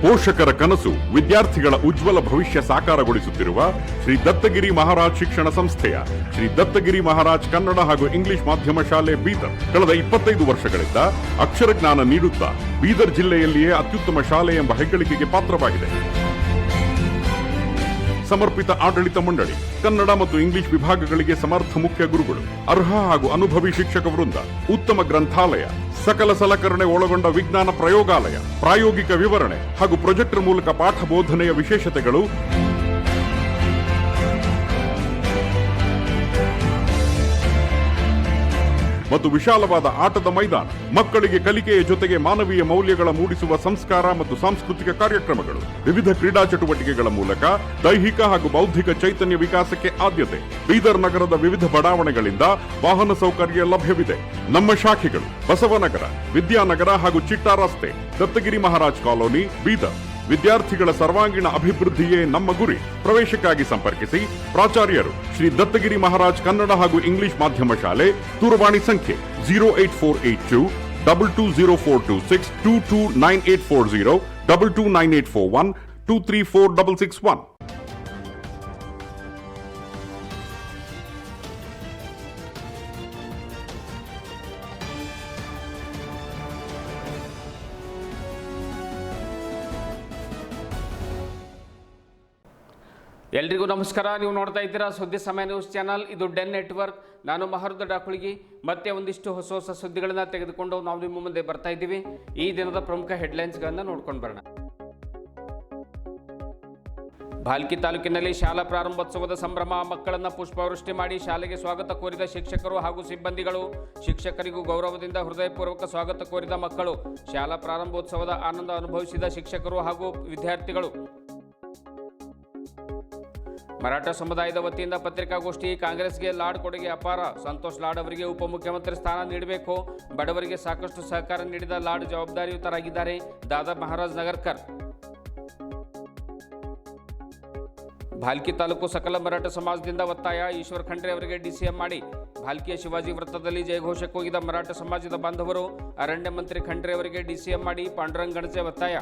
ಪೋಷಕರ ಕನಸು ವಿದ್ಯಾರ್ಥಿಗಳ ಉಜ್ವಲ ಭವಿಷ್ಯ ಸಾಕಾರಗೊಳಿಸುತ್ತಿರುವ ಶ್ರೀ ದತ್ತಗಿರಿ ಮಹಾರಾಜ್ ಶಿಕ್ಷಣ ಸಂಸ್ಥೆಯ ಶ್ರೀ ದತ್ತಗಿರಿ ಮಹಾರಾಜ್ ಕನ್ನಡ ಹಾಗೂ ಇಂಗ್ಲಿಷ್ ಮಾಧ್ಯಮ ಶಾಲೆ ಬೀದರ್ ಕಳೆದ 25 ವರ್ಷಗಳಿಂದ ಅಕ್ಷರ ಜ್ಞಾನ ನೀಡುತ್ತಾ ಬೀದರ್ ಜಿಲ್ಲೆಯಲ್ಲಿಯೇ ಅತ್ಯುತ್ತಮ ಶಾಲೆ ಎಂಬ ಹೆಗ್ಗಳಿಕೆಗೆ ಪಾತ್ರವಾಗಿದೆ. ಸಮರ್ಪಿತ ಆಡಳಿತ ಮಂಡಳಿ, ಕನ್ನಡ ಮತ್ತು ಇಂಗ್ಲಿಷ್ ವಿಭಾಗಗಳಿಗೆ ಸಮರ್ಥ ಮುಖ್ಯ ಗುರುಗಳು, ಅರ್ಹ ಹಾಗೂ ಅನುಭವಿ ಶಿಕ್ಷಕ ವೃಂದ, ಉತ್ತಮ ಗ್ರಂಥಾಲಯ, ಸಕಲ ಸಲಕರಣೆ ಒಳಗೊಂಡ ವಿಜ್ಞಾನ ಪ್ರಯೋಗಾಲಯ, ಪ್ರಾಯೋಗಿಕ ವಿವರಣೆ ಹಾಗೂ ಪ್ರೊಜೆಕ್ಟರ್ ಮೂಲಕ ಪಾಠ ಬೋಧನೆಯ ವಿಶೇಷತೆಗಳು ಮತ್ತು ವಿಶಾಲವಾದ ಆಟದ ಮೈದಾನ, ಮಕ್ಕಳಿಗೆ ಕಲಿಕೆಯ ಜೊತೆಗೆ ಮಾನವೀಯ ಮೌಲ್ಯಗಳ ಮೂಡಿಸುವ ಸಂಸ್ಕಾರ ಮತ್ತು ಸಾಂಸ್ಕೃತಿಕ ಕಾರ್ಯಕ್ರಮಗಳು, ವಿವಿಧ ಕ್ರೀಡಾ ಚಟುವಟಿಕೆಗಳ ಮೂಲಕ ದೈಹಿಕ ಹಾಗೂ ಬೌದ್ಧಿಕ ಚೈತನ್ಯ ವಿಕಾಸಕ್ಕೆ ಆದ್ಯತೆ. ಬೀದರ್ ನಗರದ ವಿವಿಧ ಬಡಾವಣೆಗಳಿಂದ ವಾಹನ ಸೌಕರ್ಯ ಲಭ್ಯವಿದೆ. ನಮ್ಮ ಶಾಖೆಗಳು ಬಸವನಗರ, ವಿದ್ಯಾನಗರ ಹಾಗೂ ಚಿಟ್ಟಾ ರಸ್ತೆ, ದತ್ತಗಿರಿ ಮಹಾರಾಜ್ ಕಾಲೋನಿ, ಬೀದರ್. ವಿದ್ಯಾರ್ಥಿಗಳ ಸರ್ವಾಂಗೀಣ ಅಭಿವೃದ್ಧಿಯೇ ನಮ್ಮ ಗುರಿ. ಪ್ರವೇಶಕ್ಕಾಗಿ ಸಂಪರ್ಕಿಸಿ ಪ್ರಾಚಾರ್ಯರು ಶ್ರೀ ದತ್ತಗಿರಿ ಮಹಾರಾಜ್ ಕನ್ನಡ ಹಾಗೂ ಇಂಗ್ಲಿಷ್ ಮಾಧ್ಯಮ ಶಾಲೆ. ದೂರವಾಣಿ ಸಂಖ್ಯೆ 08482 220426 229840 229841 234661. ಎಲ್ರಿಗೂ ನಮಸ್ಕಾರ. ನೀವು ನೋಡ್ತಾ ಇದ್ದೀರಾ ಸುದ್ದಿ ಸಮಯ ನ್ಯೂಸ್ ಚಾನಲ್. ಇದು ಡೆನ್ ನೆಟ್ವರ್ಕ್. ನಾನು ಮಹರ್ದ ಡಾಕುಳಿಗಿ. ಮತ್ತೆ ಒಂದಿಷ್ಟು ಹೊಸ ಹೊಸ ಸುದ್ದಿಗಳನ್ನು ತೆಗೆದುಕೊಂಡು ನಾವು ನಿಮ್ಮ ಮುಂದೆ ಬರ್ತಾ ಇದ್ದೀವಿ. ಈ ದಿನದ ಪ್ರಮುಖ ಹೆಡ್ಲೈನ್ಸ್ಗಳನ್ನು ನೋಡ್ಕೊಂಡು ಬರೋಣ. ಭಾಲ್ಕಿ ತಾಲೂಕಿನಲ್ಲಿ ಶಾಲಾ ಪ್ರಾರಂಭೋತ್ಸವದ ಸಂಭ್ರಮ. ಮಕ್ಕಳನ್ನು ಪುಷ್ಪವೃಷ್ಟಿ ಮಾಡಿ ಶಾಲೆಗೆ ಸ್ವಾಗತ ಕೋರಿದ ಶಿಕ್ಷಕರು ಹಾಗೂ ಸಿಬ್ಬಂದಿಗಳು. ಶಿಕ್ಷಕರಿಗೂ ಗೌರವದಿಂದ ಹೃದಯಪೂರ್ವಕ ಸ್ವಾಗತ ಕೋರಿದ ಮಕ್ಕಳು. ಶಾಲಾ ಪ್ರಾರಂಭೋತ್ಸವದ ಆನಂದ ಅನುಭವಿಸಿದ ಶಿಕ್ಷಕರು ಹಾಗೂ ವಿದ್ಯಾರ್ಥಿಗಳು. ಮರಾಠ ಸಮುದಾಯದ ವತಿಯಿಂದ ಪತ್ರಿಕಾಗೋಷ್ಠಿ. ಕಾಂಗ್ರೆಸ್ಗೆ ಲಾಡ್ ಕೊಡುಗೆ ಅಪಾರ. ಸಂತೋಷ್ ಲಾಡ್ ಅವರಿಗೆ ಉಪಮುಖ್ಯಮಂತ್ರಿ ಸ್ಥಾನ ನೀಡಬೇಕು. ಬಡವರಿಗೆ ಸಾಕಷ್ಟು ಸಹಕಾರ ನೀಡಿದ ಲಾಡ್ ಜವಾಬ್ದಾರಿಯುತರಾಗಿದ್ದಾರೆ. ದಾದಾ ಮಹಾರಾಜ್ ನಗರ್ಕರ್. ಭಾಲ್ಕಿ ತಾಲೂಕು ಸಕಲ ಮರಾಠ ಸಮಾಜದಿಂದ ಒತ್ತಾಯ. ಈಶ್ವರ್ ಖಂಡ್ರೆ ಅವರಿಗೆ ಡಿಸಿಎಂ ಮಾಡಿ. ಭಾಲ್ಕಿಯ ಶಿವಾಜಿ ವೃತ್ತದಲ್ಲಿ ಜಯಘೋಷಕ್ಕೆ ಹೋಗಿದ ಮರಾಠ ಸಮಾಜದ ಬಾಂಧವರು ಅರಣ್ಯ ಮಂತ್ರಿ ಖಂಡ್ರೆ ಅವರಿಗೆ ಡಿಸಿಎಂ ಮಾಡಿ. ಪಾಂಡುರಂಗ್ ಗಣಜೆ ಒತ್ತಾಯ.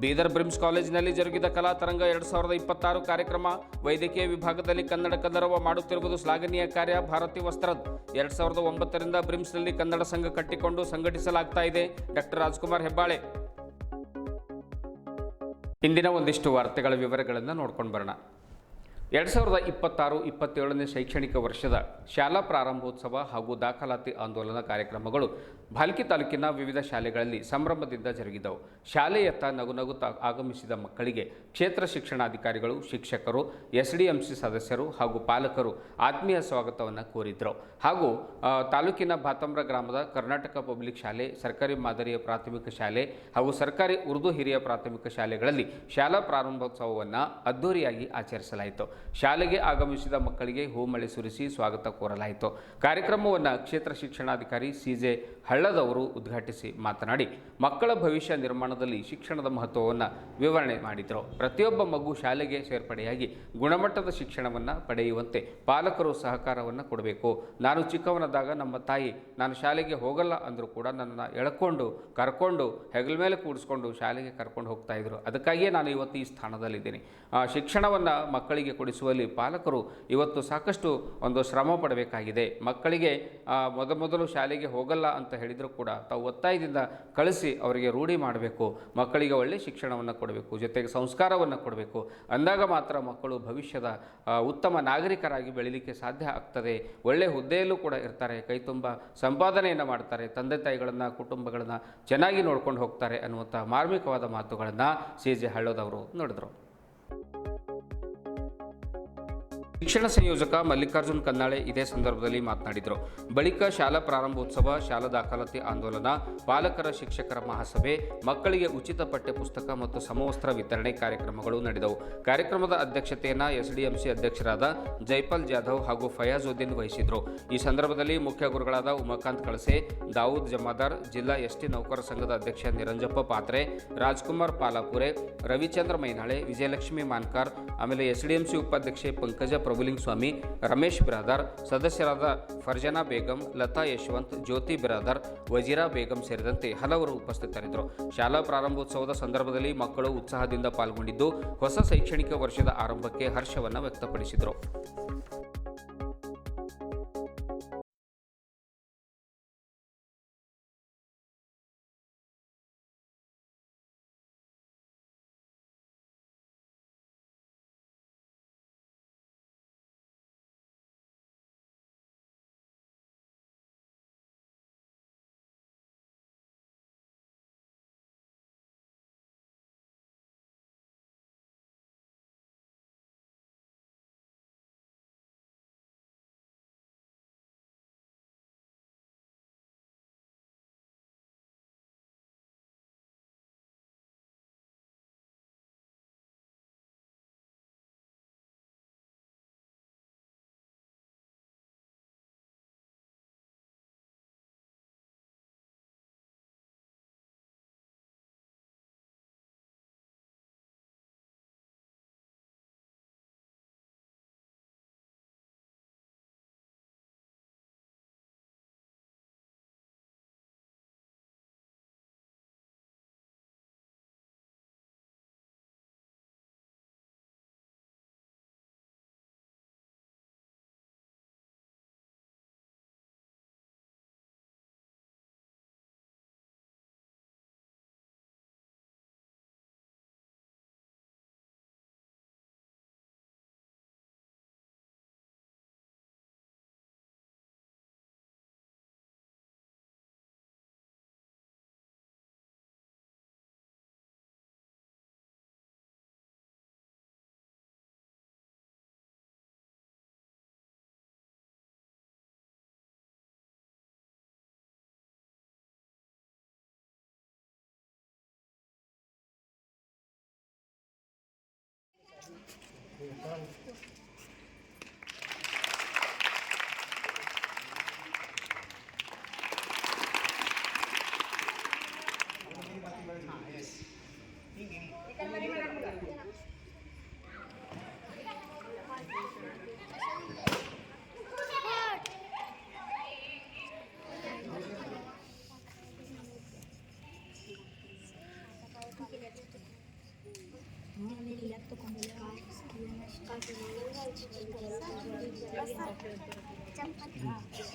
ಬೀದರ್ ಬ್ರಿಮ್ಸ್ ಕಾಲೇಜಿನಲ್ಲಿ ಜರುಗಿದ ಕಲಾ ತರಂಗ 2026 ಕಾರ್ಯಕ್ರಮ. ವೈದ್ಯಕೀಯ ವಿಭಾಗದಲ್ಲಿ ಕನ್ನಡ ಕಲರವ ಮಾಡುತ್ತಿರುವುದು ಶ್ಲಾಘನೀಯ ಕಾರ್ಯ. ಭಾರತಿ ವಸ್ತ್ರದ್ 2009ರಿಂದ ಬ್ರಿಮ್ಸ್ನಲ್ಲಿ ಕನ್ನಡ ಸಂಘ ಕಟ್ಟಿಕೊಂಡು ಸಂಘಟಿಸಲಾಗ್ತಾ ಇದೆ. ಡಾಕ್ಟರ್ ರಾಜ್ಕುಮಾರ್ ಹೆಬ್ಬಾಳೆ. ಇಂದಿನ ಒಂದಿಷ್ಟು ವಾರ್ತೆಗಳ ವಿವರಗಳನ್ನು ನೋಡ್ಕೊಂಡು ಬರೋಣ. 2026-27ನೇ ಶೈಕ್ಷಣಿಕ ವರ್ಷದ ಶಾಲಾ ಪ್ರಾರಂಭೋತ್ಸವ ಹಾಗೂ ದಾಖಲಾತಿ ಆಂದೋಲನ ಕಾರ್ಯಕ್ರಮಗಳು ಭಾಲ್ಕಿ ತಾಲೂಕಿನ ವಿವಿಧ ಶಾಲೆಗಳಲ್ಲಿ ಸಂಭ್ರಮದಿಂದ ಜರುಗಿದವು. ಶಾಲೆಯತ್ತ ನಗುನಗುತ್ತಾ ಆಗಮಿಸಿದ ಮಕ್ಕಳಿಗೆ ಕ್ಷೇತ್ರ ಶಿಕ್ಷಣಾಧಿಕಾರಿಗಳು, ಶಿಕ್ಷಕರು, SDMC ಸದಸ್ಯರು ಹಾಗೂ ಪಾಲಕರು ಆತ್ಮೀಯ ಸ್ವಾಗತವನ್ನು ಕೋರಿದ್ರು. ಹಾಗೂ ತಾಲೂಕಿನ ಬಾತಂಬ್ರ ಗ್ರಾಮದ ಕರ್ನಾಟಕ ಪಬ್ಲಿಕ್ ಶಾಲೆ, ಸರ್ಕಾರಿ ಮಾದರಿಯ ಪ್ರಾಥಮಿಕ ಶಾಲೆ ಹಾಗೂ ಸರ್ಕಾರಿ ಉರ್ದು ಹಿರಿಯ ಪ್ರಾಥಮಿಕ ಶಾಲೆಗಳಲ್ಲಿ ಶಾಲಾ ಪ್ರಾರಂಭೋತ್ಸವವನ್ನು ಅದ್ದೂರಿಯಾಗಿ ಆಚರಿಸಲಾಯಿತು. ಶಾಲೆಗೆ ಆಗಮಿಸಿದ ಮಕ್ಕಳಿಗೆ ಹೂಮಳೆ ಸುರಿಸಿ ಸ್ವಾಗತ ಕೋರಲಾಯಿತು. ಕಾರ್ಯಕ್ರಮವನ್ನು ಕ್ಷೇತ್ರ ಶಿಕ್ಷಣಾಧಿಕಾರಿ CJ ಹಳ್ಳದವರು ಉದ್ಘಾಟಿಸಿ ಮಾತನಾಡಿ ಮಕ್ಕಳ ಭವಿಷ್ಯ ನಿರ್ಮಾಣದಲ್ಲಿ ಶಿಕ್ಷಣದ ಮಹತ್ವವನ್ನು ವಿವರಣೆ ಮಾಡಿದರು. ಪ್ರತಿಯೊಬ್ಬ ಮಗು ಶಾಲೆಗೆ ಸೇರ್ಪಡೆಯಾಗಿ ಗುಣಮಟ್ಟದ ಶಿಕ್ಷಣವನ್ನು ಪಡೆಯುವಂತೆ ಪಾಲಕರು ಸಹಕಾರವನ್ನು ಕೊಡಬೇಕು. ನಾನು ಚಿಕ್ಕವನಾದಾಗ ನಮ್ಮ ತಾಯಿ ನಾನು ಶಾಲೆಗೆ ಹೋಗಲ್ಲ ಅಂದರೂ ಕೂಡ ನನ್ನನ್ನು ಎಳ್ಕೊಂಡು ಕರ್ಕೊಂಡು ಹೆಗಲ ಮೇಲೆ ಕೂಡಿಸ್ಕೊಂಡು ಶಾಲೆಗೆ ಕರ್ಕೊಂಡು ಹೋಗ್ತಾ ಇದ್ರು. ಅದಕ್ಕಾಗಿಯೇ ನಾನು ಇವತ್ತು ಈ ಸ್ಥಾನದಲ್ಲಿದ್ದೀನಿ. ಶಿಕ್ಷಣವನ್ನು ಮಕ್ಕಳಿಗೆ ಕೊಡಿಸುವಲ್ಲಿ ಪಾಲಕರು ಇವತ್ತು ಸಾಕಷ್ಟು ಒಂದು ಶ್ರಮ ಪಡಬೇಕಾಗಿದೆ. ಮಕ್ಕಳಿಗೆ ಮೊದಲು ಶಾಲೆಗೆ ಹೋಗಲ್ಲ ಅಂತ ಹೇಳಿದರೂ ಕೂಡ ತಾವು ಒತ್ತಾಯದಿಂದ ಕಳಿಸಿ ಅವರಿಗೆ ರೂಢಿ ಮಾಡಬೇಕು. ಮಕ್ಕಳಿಗೆ ಒಳ್ಳೆಯ ಶಿಕ್ಷಣವನ್ನು ಕೊಡಬೇಕು, ಜೊತೆಗೆ ಸಂಸ್ಕಾರವನ್ನು ಕೊಡಬೇಕು. ಅಂದಾಗ ಮಾತ್ರ ಮಕ್ಕಳು ಭವಿಷ್ಯದ ಉತ್ತಮ ನಾಗರಿಕರಾಗಿ ಬೆಳೀಲಿಕ್ಕೆ ಸಾಧ್ಯ ಆಗ್ತದೆ. ಒಳ್ಳೆಯ ಹುದ್ದೆಯಲ್ಲೂ ಕೂಡ ಇರ್ತಾರೆ, ಕೈ ತುಂಬ ಸಂಪಾದನೆಯನ್ನು ಮಾಡ್ತಾರೆ, ತಂದೆ ತಾಯಿಗಳನ್ನು ಕುಟುಂಬಗಳನ್ನು ಚೆನ್ನಾಗಿ ನೋಡ್ಕೊಂಡು ಹೋಗ್ತಾರೆ ಅನ್ನುವಂಥ ಮಾರ್ಮಿಕವಾದ ಮಾತುಗಳನ್ನು CJ ಹಳ್ಳದವರು ನುಡಿದರು. ಶಿಕ್ಷಣ ಸಂಯೋಜಕ ಮಲ್ಲಿಕಾರ್ಜುನ್ ಕನ್ನಾಳೆ ಇದೇ ಸಂದರ್ಭದಲ್ಲಿ ಮಾತನಾಡಿದರು. ಬಳಿಕ ಶಾಲಾ ಪ್ರಾರಂಭೋತ್ಸವ, ಶಾಲಾ ದಾಖಲಾತಿ ಆಂದೋಲನ, ಪಾಲಕರ ಶಿಕ್ಷಕರ ಮಹಾಸಭೆ, ಮಕ್ಕಳಿಗೆ ಉಚಿತ ಪಠ್ಯ ಪುಸ್ತಕ ಮತ್ತು ಸಮವಸ್ತ್ರ ವಿತರಣೆ ಕಾರ್ಯಕ್ರಮಗಳು ನಡೆದವು. ಕಾರ್ಯಕ್ರಮದ ಅಧ್ಯಕ್ಷತೆಯನ್ನು SDMC ಅಧ್ಯಕ್ಷರಾದ ಜೈಪಾಲ್ ಜಾಧವ್ ಹಾಗೂ ಫಯಾಜುದ್ದೀನ್ ವಹಿಸಿದರು. ಈ ಸಂದರ್ಭದಲ್ಲಿ ಮುಖ್ಯ ಗುರುಗಳಾದ ಉಮಾಕಾಂತ್ ಕಳಸೆ, ದಾವೂದ್ ಜಮಾದಾರ್, ಜಿಲ್ಲಾ ST ನೌಕರ ಸಂಘದ ಅಧ್ಯಕ್ಷ ನಿರಂಜಪ್ಪ ಪಾತ್ರೆ, ರಾಜ್ಕುಮಾರ್ ಪಾಲಾಪುರೆ, ರವಿಚಂದ್ರ ಮೈನಾಳೆ, ವಿಜಯಲಕ್ಷ್ಮಿ ಮಾನ್ಕಾರ್, ಆಮೇಲೆ SDMC ಉಪಾಧ್ಯಕ್ಷೆ ಪಂಕಜ ಪ್ರಭುಲಿಂಗ ಸ್ವಾಮಿ, ರಮೇಶ್ ಬಿರಾದಾರ್, ಸದಸ್ಯರಾದ ಫರ್ಜನಾ ಬೇಗಂ, ಲತಾ ಯಶವಂತ್, ಜ್ಯೋತಿ ಬಿರಾದಾರ್, ವಜೀರಾ ಬೇಗಂ ಸೇರಿದಂತೆ ಹಲವರು ಉಪಸ್ಥಿತರಿದ್ದರು. ಶಾಲಾ ಪ್ರಾರಂಭೋತ್ಸವದ ಸಂದರ್ಭದಲ್ಲಿ ಮಕ್ಕಳು ಉತ್ಸಾಹದಿಂದ ಪಾಲ್ಗೊಂಡಿದ್ದು ಹೊಸ ಶೈಕ್ಷಣಿಕ ವರ್ಷದ ಆರಂಭಕ್ಕೆ ಹರ್ಷವನ್ನು ವ್ಯಕ್ತಪಡಿಸಿದರು.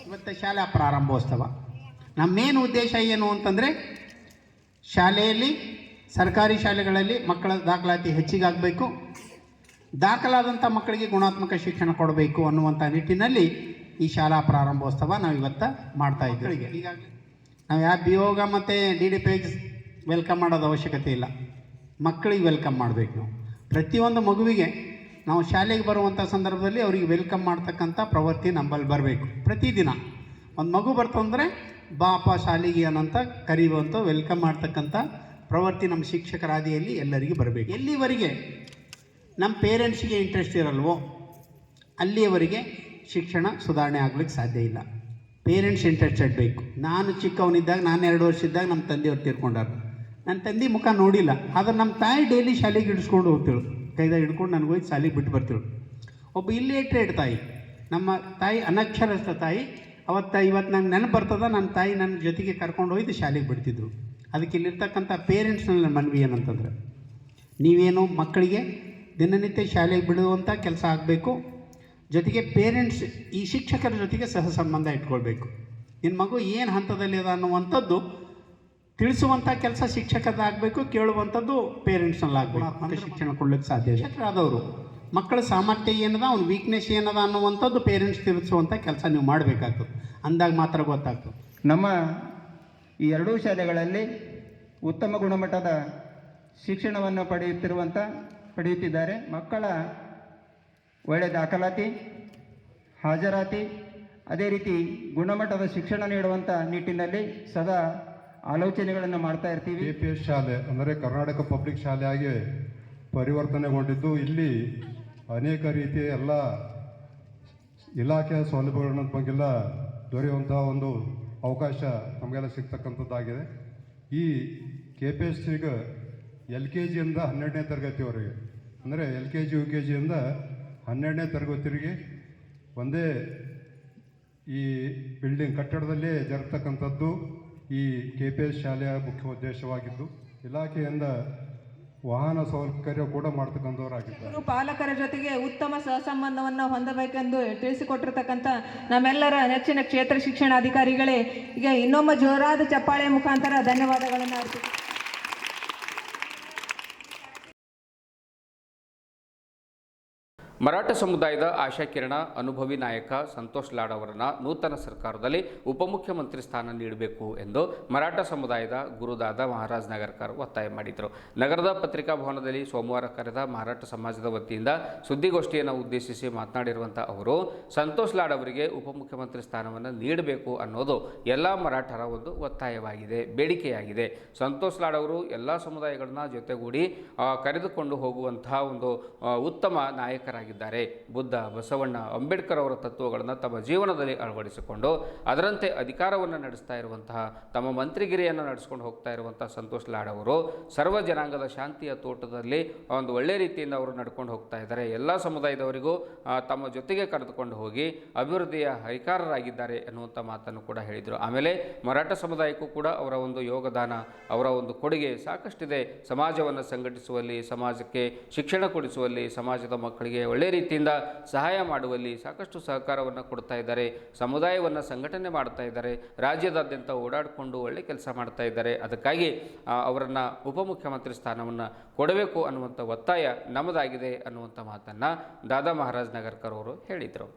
ಇವತ್ತು ಶಾಲಾ ಪ್ರಾರಂಭೋತ್ಸವ ನಮ್ಮ ಮೇನ್ ಉದ್ದೇಶ ಏನು ಅಂತಂದರೆ ಶಾಲೆಯಲ್ಲಿ ಸರ್ಕಾರಿ ಶಾಲೆಗಳಲ್ಲಿ ಮಕ್ಕಳ ದಾಖಲಾತಿ ಹೆಚ್ಚಿಗಾಗಬೇಕು, ದಾಖಲಾದಂಥ ಮಕ್ಕಳಿಗೆ ಗುಣಾತ್ಮಕ ಶಿಕ್ಷಣ ಕೊಡಬೇಕು ಅನ್ನುವಂಥ ನಿಟ್ಟಿನಲ್ಲಿ ಈ ಶಾಲಾ ಪ್ರಾರಂಭೋತ್ಸವ ನಾವು ಇವತ್ತು ಮಾಡ್ತಾ ಇದ್ದೀವಿ. ಹೀಗಾಗಿ ನಾವು ಯಾವ ಬಿಯೋಗ ಮತ್ತು DDPX ವೆಲ್ಕಮ್ ಮಾಡೋದು ಅವಶ್ಯಕತೆ ಇಲ್ಲ, ಮಕ್ಕಳಿಗೆ ವೆಲ್ಕಮ್ ಮಾಡಬೇಕು. ನಾವು ಪ್ರತಿಯೊಂದು ಮಗುವಿಗೆ ನಾವು ಶಾಲೆಗೆ ಬರುವಂಥ ಸಂದರ್ಭದಲ್ಲಿ ಅವರಿಗೆ ವೆಲ್ಕಮ್ ಮಾಡ್ತಕ್ಕಂಥ ಪ್ರವೃತ್ತಿ ನಮ್ಮಲ್ಲಿ ಬರಬೇಕು. ಪ್ರತಿದಿನ ಒಂದು ಮಗು ಬರ್ತಂದರೆ ಬಾಪ ಶಾಲೆಗೆ ಏನಂತ ಕರೆಯುವಂಥ ವೆಲ್ಕಮ್ ಮಾಡ್ತಕ್ಕಂಥ ಪ್ರವೃತ್ತಿ ನಮ್ಮ ಶಿಕ್ಷಕರ ಹಾದಿಯಲ್ಲಿ ಎಲ್ಲರಿಗೂ ಬರಬೇಕು. ಎಲ್ಲಿವರೆಗೆ ನಮ್ಮ ಪೇರೆಂಟ್ಸಿಗೆ ಇಂಟ್ರೆಸ್ಟ್ ಇರಲ್ವೋ ಅಲ್ಲಿಯವರೆಗೆ ಶಿಕ್ಷಣ ಸುಧಾರಣೆ ಆಗ್ಲಿಕ್ಕೆ ಸಾಧ್ಯ ಇಲ್ಲ. ಪೇರೆಂಟ್ಸ್ ಇಂಟ್ರೆಸ್ಟೆಡ್ ಬೇಕು. ನಾನು ಚಿಕ್ಕವನಿದ್ದಾಗ, ನಾನು 2 ವರ್ಷ ಇದ್ದಾಗ ನಮ್ಮ ತಂದೆಯವ್ರು ತೀರ್ಕೊಂಡಾರು. ನನ್ನ ತಂದೆ ಮುಖ ನೋಡಿಲ್ಲ, ಆದರೆ ನಮ್ಮ ತಾಯಿ ಡೈಲಿ ಶಾಲೆಗೆ ಹಿಡಿಸ್ಕೊಂಡು ಹೋಗ್ತಿಳು, ಕೈದಾಗ ಹಿಡ್ಕೊಂಡು ನನಗೆ ಹೋಗಿ ಶಾಲೆಗೆ ಬಿಟ್ಟು ಬರ್ತಿಳು. ಒಬ್ಬ ಇಲ್ಲಿಟ್ರೇಡ್ ತಾಯಿ, ನಮ್ಮ ತಾಯಿ ಅನಕ್ಷರಸ್ಥ ತಾಯಿ. ಇವತ್ತು ನಂಗೆ ನೆನಪು ಬರ್ತದ, ನನ್ನ ತಾಯಿ ನನ್ನ ಜೊತೆಗೆ ಕರ್ಕೊಂಡು ಹೋಯ್ತು ಶಾಲೆಗೆ ಬಿಡ್ತಿದ್ರು. ಅದಕ್ಕೆ ಇಲ್ಲಿರ್ತಕ್ಕಂಥ ಪೇರೆಂಟ್ಸ್ನಲ್ಲಿ ಮನವಿ ಏನಂತಂದ್ರೆ, ನೀವೇನು ಮಕ್ಕಳಿಗೆ ದಿನನಿತ್ಯ ಶಾಲೆಗೆ ಬಿಡುವಂಥ ಕೆಲಸ ಆಗಬೇಕು. ಜೊತೆಗೆ ಪೇರೆಂಟ್ಸ್ ಈ ಶಿಕ್ಷಕರ ಜೊತೆಗೆ ಸಹ ಸಂಬಂಧ ಇಟ್ಕೊಳ್ಬೇಕು. ನಿನ್ನ ಮಗು ಏನು ಹಂತದಲ್ಲಿ ಅದ ಅನ್ನುವಂಥದ್ದು ತಿಳಿಸುವಂಥ ಕೆಲಸ ಶಿಕ್ಷಕರಾಗಬೇಕು, ಕೇಳುವಂಥದ್ದು ಪೇರೆಂಟ್ಸ್ನಲ್ಲಾಗಬೇಕು. ಅಂತ ಶಿಕ್ಷಣ ಕೊಡ್ಲಿಕ್ಕೆ ಸಾಧ್ಯ ಇದೆ. ಶಿಕ್ಷಕರಾದವರು ಮಕ್ಕಳ ಸಾಮರ್ಥ್ಯ ಏನದ, ಅವ್ನ ವೀಕ್ನೆಸ್ ಏನದ ಅನ್ನುವಂಥದ್ದು ಪೇರೆಂಟ್ಸ್ ತಿಳಿಸುವಂಥ ಕೆಲಸ ನೀವು ಮಾಡಬೇಕಾಗ್ತದೆ. ಅಂದಾಗ ಮಾತ್ರ ಗೊತ್ತಾಗ್ತದೆ. ನಮ್ಮ ಈ ಎರಡೂ ಶಾಲೆಗಳಲ್ಲಿ ಉತ್ತಮ ಗುಣಮಟ್ಟದ ಶಿಕ್ಷಣವನ್ನು ಪಡೆಯುತ್ತಿದ್ದಾರೆ. ಮಕ್ಕಳ ಒಳ್ಳೆಯ ದಾಖಲಾತಿ, ಹಾಜರಾತಿ, ಅದೇ ರೀತಿ ಗುಣಮಟ್ಟದ ಶಿಕ್ಷಣ ನೀಡುವಂಥ ನಿಟ್ಟಿನಲ್ಲಿ ಸದಾ ಆಲೋಚನೆಗಳನ್ನು ಮಾಡ್ತಾ ಇರ್ತೀವಿ. KPS ಶಾಲೆ ಅಂದರೆ ಕರ್ನಾಟಕ ಪಬ್ಲಿಕ್ ಶಾಲೆಯಾಗಿ ಪರಿವರ್ತನೆಗೊಂಡಿದ್ದು, ಇಲ್ಲಿ ಅನೇಕ ರೀತಿಯ ಎಲ್ಲ ಇಲಾಖೆಯ ಸೌಲಭ್ಯಗಳ ಬಗ್ಗೆಲ್ಲ ದೊರೆಯುವಂಥ ಒಂದು ಅವಕಾಶ ನಮಗೆಲ್ಲ ಸಿಗ್ತಕ್ಕಂಥದ್ದಾಗಿದೆ. ಈ KPS ಈಗ LKGಯಿಂದ 12ನೇ ತರಗತಿವರೆಗೆ, ಅಂದರೆ LKG UKGಯಿಂದ 12ನೇ ತರಗತಿವರೆಗೆ ಒಂದೇ ಈ ಬಿಲ್ಡಿಂಗ್ ಕಟ್ಟಡದಲ್ಲೇ ಜರುಗತಕ್ಕಂಥದ್ದು ಈ KPS ಶಾಲೆಯ ಮುಖ್ಯ ಉದ್ದೇಶವಾಗಿದ್ದು, ಇಲಾಖೆಯಿಂದ ವಾಹನ ಸೌಕರ್ಯ ಕೂಡ ಮಾಡ್ತಕ್ಕಂಥವರಾಗಿದ್ದಾರೆ. ಪಾಲಕರ ಜೊತೆಗೆ ಉತ್ತಮ ಸಹಸಂಬಂಧವನ್ನು ಹೊಂದಬೇಕೆಂದು ತಿಳಿಸಿಕೊಟ್ಟಿರ್ತಕ್ಕಂಥ ನಮ್ಮೆಲ್ಲರ ನೆಚ್ಚಿನ ಕ್ಷೇತ್ರ ಶಿಕ್ಷಣಾಧಿಕಾರಿಗಳೇ, ಈಗ ಇನ್ನೊಮ್ಮೆ ಜೋರಾದ ಚಪ್ಪಾಳೆ ಮುಖಾಂತರ ಧನ್ಯವಾದಗಳನ್ನು ಅರ್ಪಿಸಿ. ಮರಾಠ ಸಮುದಾಯದ ಆಶಾಕಿರಣ ಅನುಭವಿ ನಾಯಕ ಸಂತೋಷ್ ಲಾಡ್ ಅವರನ್ನು ನೂತನ ಸರ್ಕಾರದಲ್ಲಿ ಉಪಮುಖ್ಯಮಂತ್ರಿ ಸ್ಥಾನ ನೀಡಬೇಕು ಎಂದು ಮರಾಠ ಸಮುದಾಯದ ಗುರುದಾದ ಮಹಾರಾಜ್ ನಗರ್ಕರ್ ಒತ್ತಾಯ ಮಾಡಿದರು. ನಗರದ ಪತ್ರಿಕಾ ಭವನದಲ್ಲಿ ಸೋಮವಾರ ಕರೆದ ಮರಾಠ ಸಮಾಜದ ವತಿಯಿಂದ ಸುದ್ದಿಗೋಷ್ಠಿಯನ್ನು ಉದ್ದೇಶಿಸಿ ಮಾತನಾಡಿರುವಂಥ ಅವರು, ಸಂತೋಷ್ ಲಾಡ್ ಅವರಿಗೆ ಉಪಮುಖ್ಯಮಂತ್ರಿ ಸ್ಥಾನವನ್ನು ನೀಡಬೇಕು ಅನ್ನೋದು ಎಲ್ಲ ಮರಾಠರ ಒಂದು ಒತ್ತಾಯವಾಗಿದೆ, ಬೇಡಿಕೆಯಾಗಿದೆ. ಸಂತೋಷ್ ಲಾಡ್ ಅವರು ಎಲ್ಲ ಸಮುದಾಯಗಳನ್ನ ಜೊತೆಗೂಡಿ ಕರೆದುಕೊಂಡು ಹೋಗುವಂತಹ ಒಂದು ಉತ್ತಮ ನಾಯಕರಾಗಿದ್ದಾರೆ. ಬುದ್ಧ, ಬಸವಣ್ಣ, ಅಂಬೇಡ್ಕರ್ ಅವರ ತತ್ವಗಳನ್ನು ತಮ್ಮ ಜೀವನದಲ್ಲಿ ಅಳವಡಿಸಿಕೊಂಡು ಅದರಂತೆ ಅಧಿಕಾರವನ್ನು ನಡೆಸ್ತಾ ಇರುವಂತಹ, ತಮ್ಮ ಮಂತ್ರಿಗಿರಿಯನ್ನು ನಡೆಸ್ಕೊಂಡು ಹೋಗ್ತಾ ಇರುವಂತಹ ಸಂತೋಷ್ ಲಾಡ್ ಅವರು ಸರ್ವ ಜನಾಂಗದ ಶಾಂತಿಯ ತೋಟದಲ್ಲಿ ಒಂದು ಒಳ್ಳೆ ರೀತಿಯಿಂದ ಅವರು ನಡ್ಕೊಂಡು ಹೋಗ್ತಾ ಇದ್ದಾರೆ. ಎಲ್ಲ ಸಮುದಾಯದವರಿಗೂ ತಮ್ಮ ಜೊತೆಗೆ ಕರೆದುಕೊಂಡು ಹೋಗಿ ಅಭಿವೃದ್ಧಿಯ ಹರಿಕಾರರಾಗಿದ್ದಾರೆ ಎನ್ನುವಂಥ ಮಾತನ್ನು ಕೂಡ ಹೇಳಿದರು. ಆಮೇಲೆ ಮರಾಠ ಸಮುದಾಯಕ್ಕೂ ಕೂಡ ಅವರ ಒಂದು ಯೋಗದಾನ, ಅವರ ಒಂದು ಕೊಡುಗೆ ಸಾಕಷ್ಟಿದೆ. ಸಮಾಜವನ್ನು ಸಂಘಟಿಸುವಲ್ಲಿ, ಸಮಾಜಕ್ಕೆ ಶಿಕ್ಷಣ ಕೊಡಿಸುವಲ್ಲಿ, ಸಮಾಜದ ಮಕ್ಕಳಿಗೆ ಒಳ್ಳೆ ರೀತಿಯಿಂದ ಸಹಾಯ ಮಾಡುವಲ್ಲಿ ಸಾಕಷ್ಟು ಸಹಕಾರವನ್ನು ಕೊಡ್ತಾ ಇದ್ದಾರೆ. ಸಮುದಾಯವನ್ನು ಸಂಘಟನೆ ಮಾಡ್ತಾ ಇದ್ದಾರೆ. ರಾಜ್ಯದಾದ್ಯಂತ ಓಡಾಡಿಕೊಂಡು ಒಳ್ಳೆ ಕೆಲಸ ಮಾಡ್ತಾ ಇದ್ದಾರೆ. ಅದಕ್ಕಾಗಿ ಅವರನ್ನು ಉಪಮುಖ್ಯಮಂತ್ರಿ ಸ್ಥಾನವನ್ನು ಕೊಡಬೇಕು ಅನ್ನುವಂಥ ಒತ್ತಾಯ ನಮ್ಮದಾಗಿದೆ ಅನ್ನುವಂಥ ಮಾತನ್ನು ದಾದಾ ಮಹಾರಾಜ್ ನಗರ್ಕರ್ ಅವರು ಹೇಳಿದರು.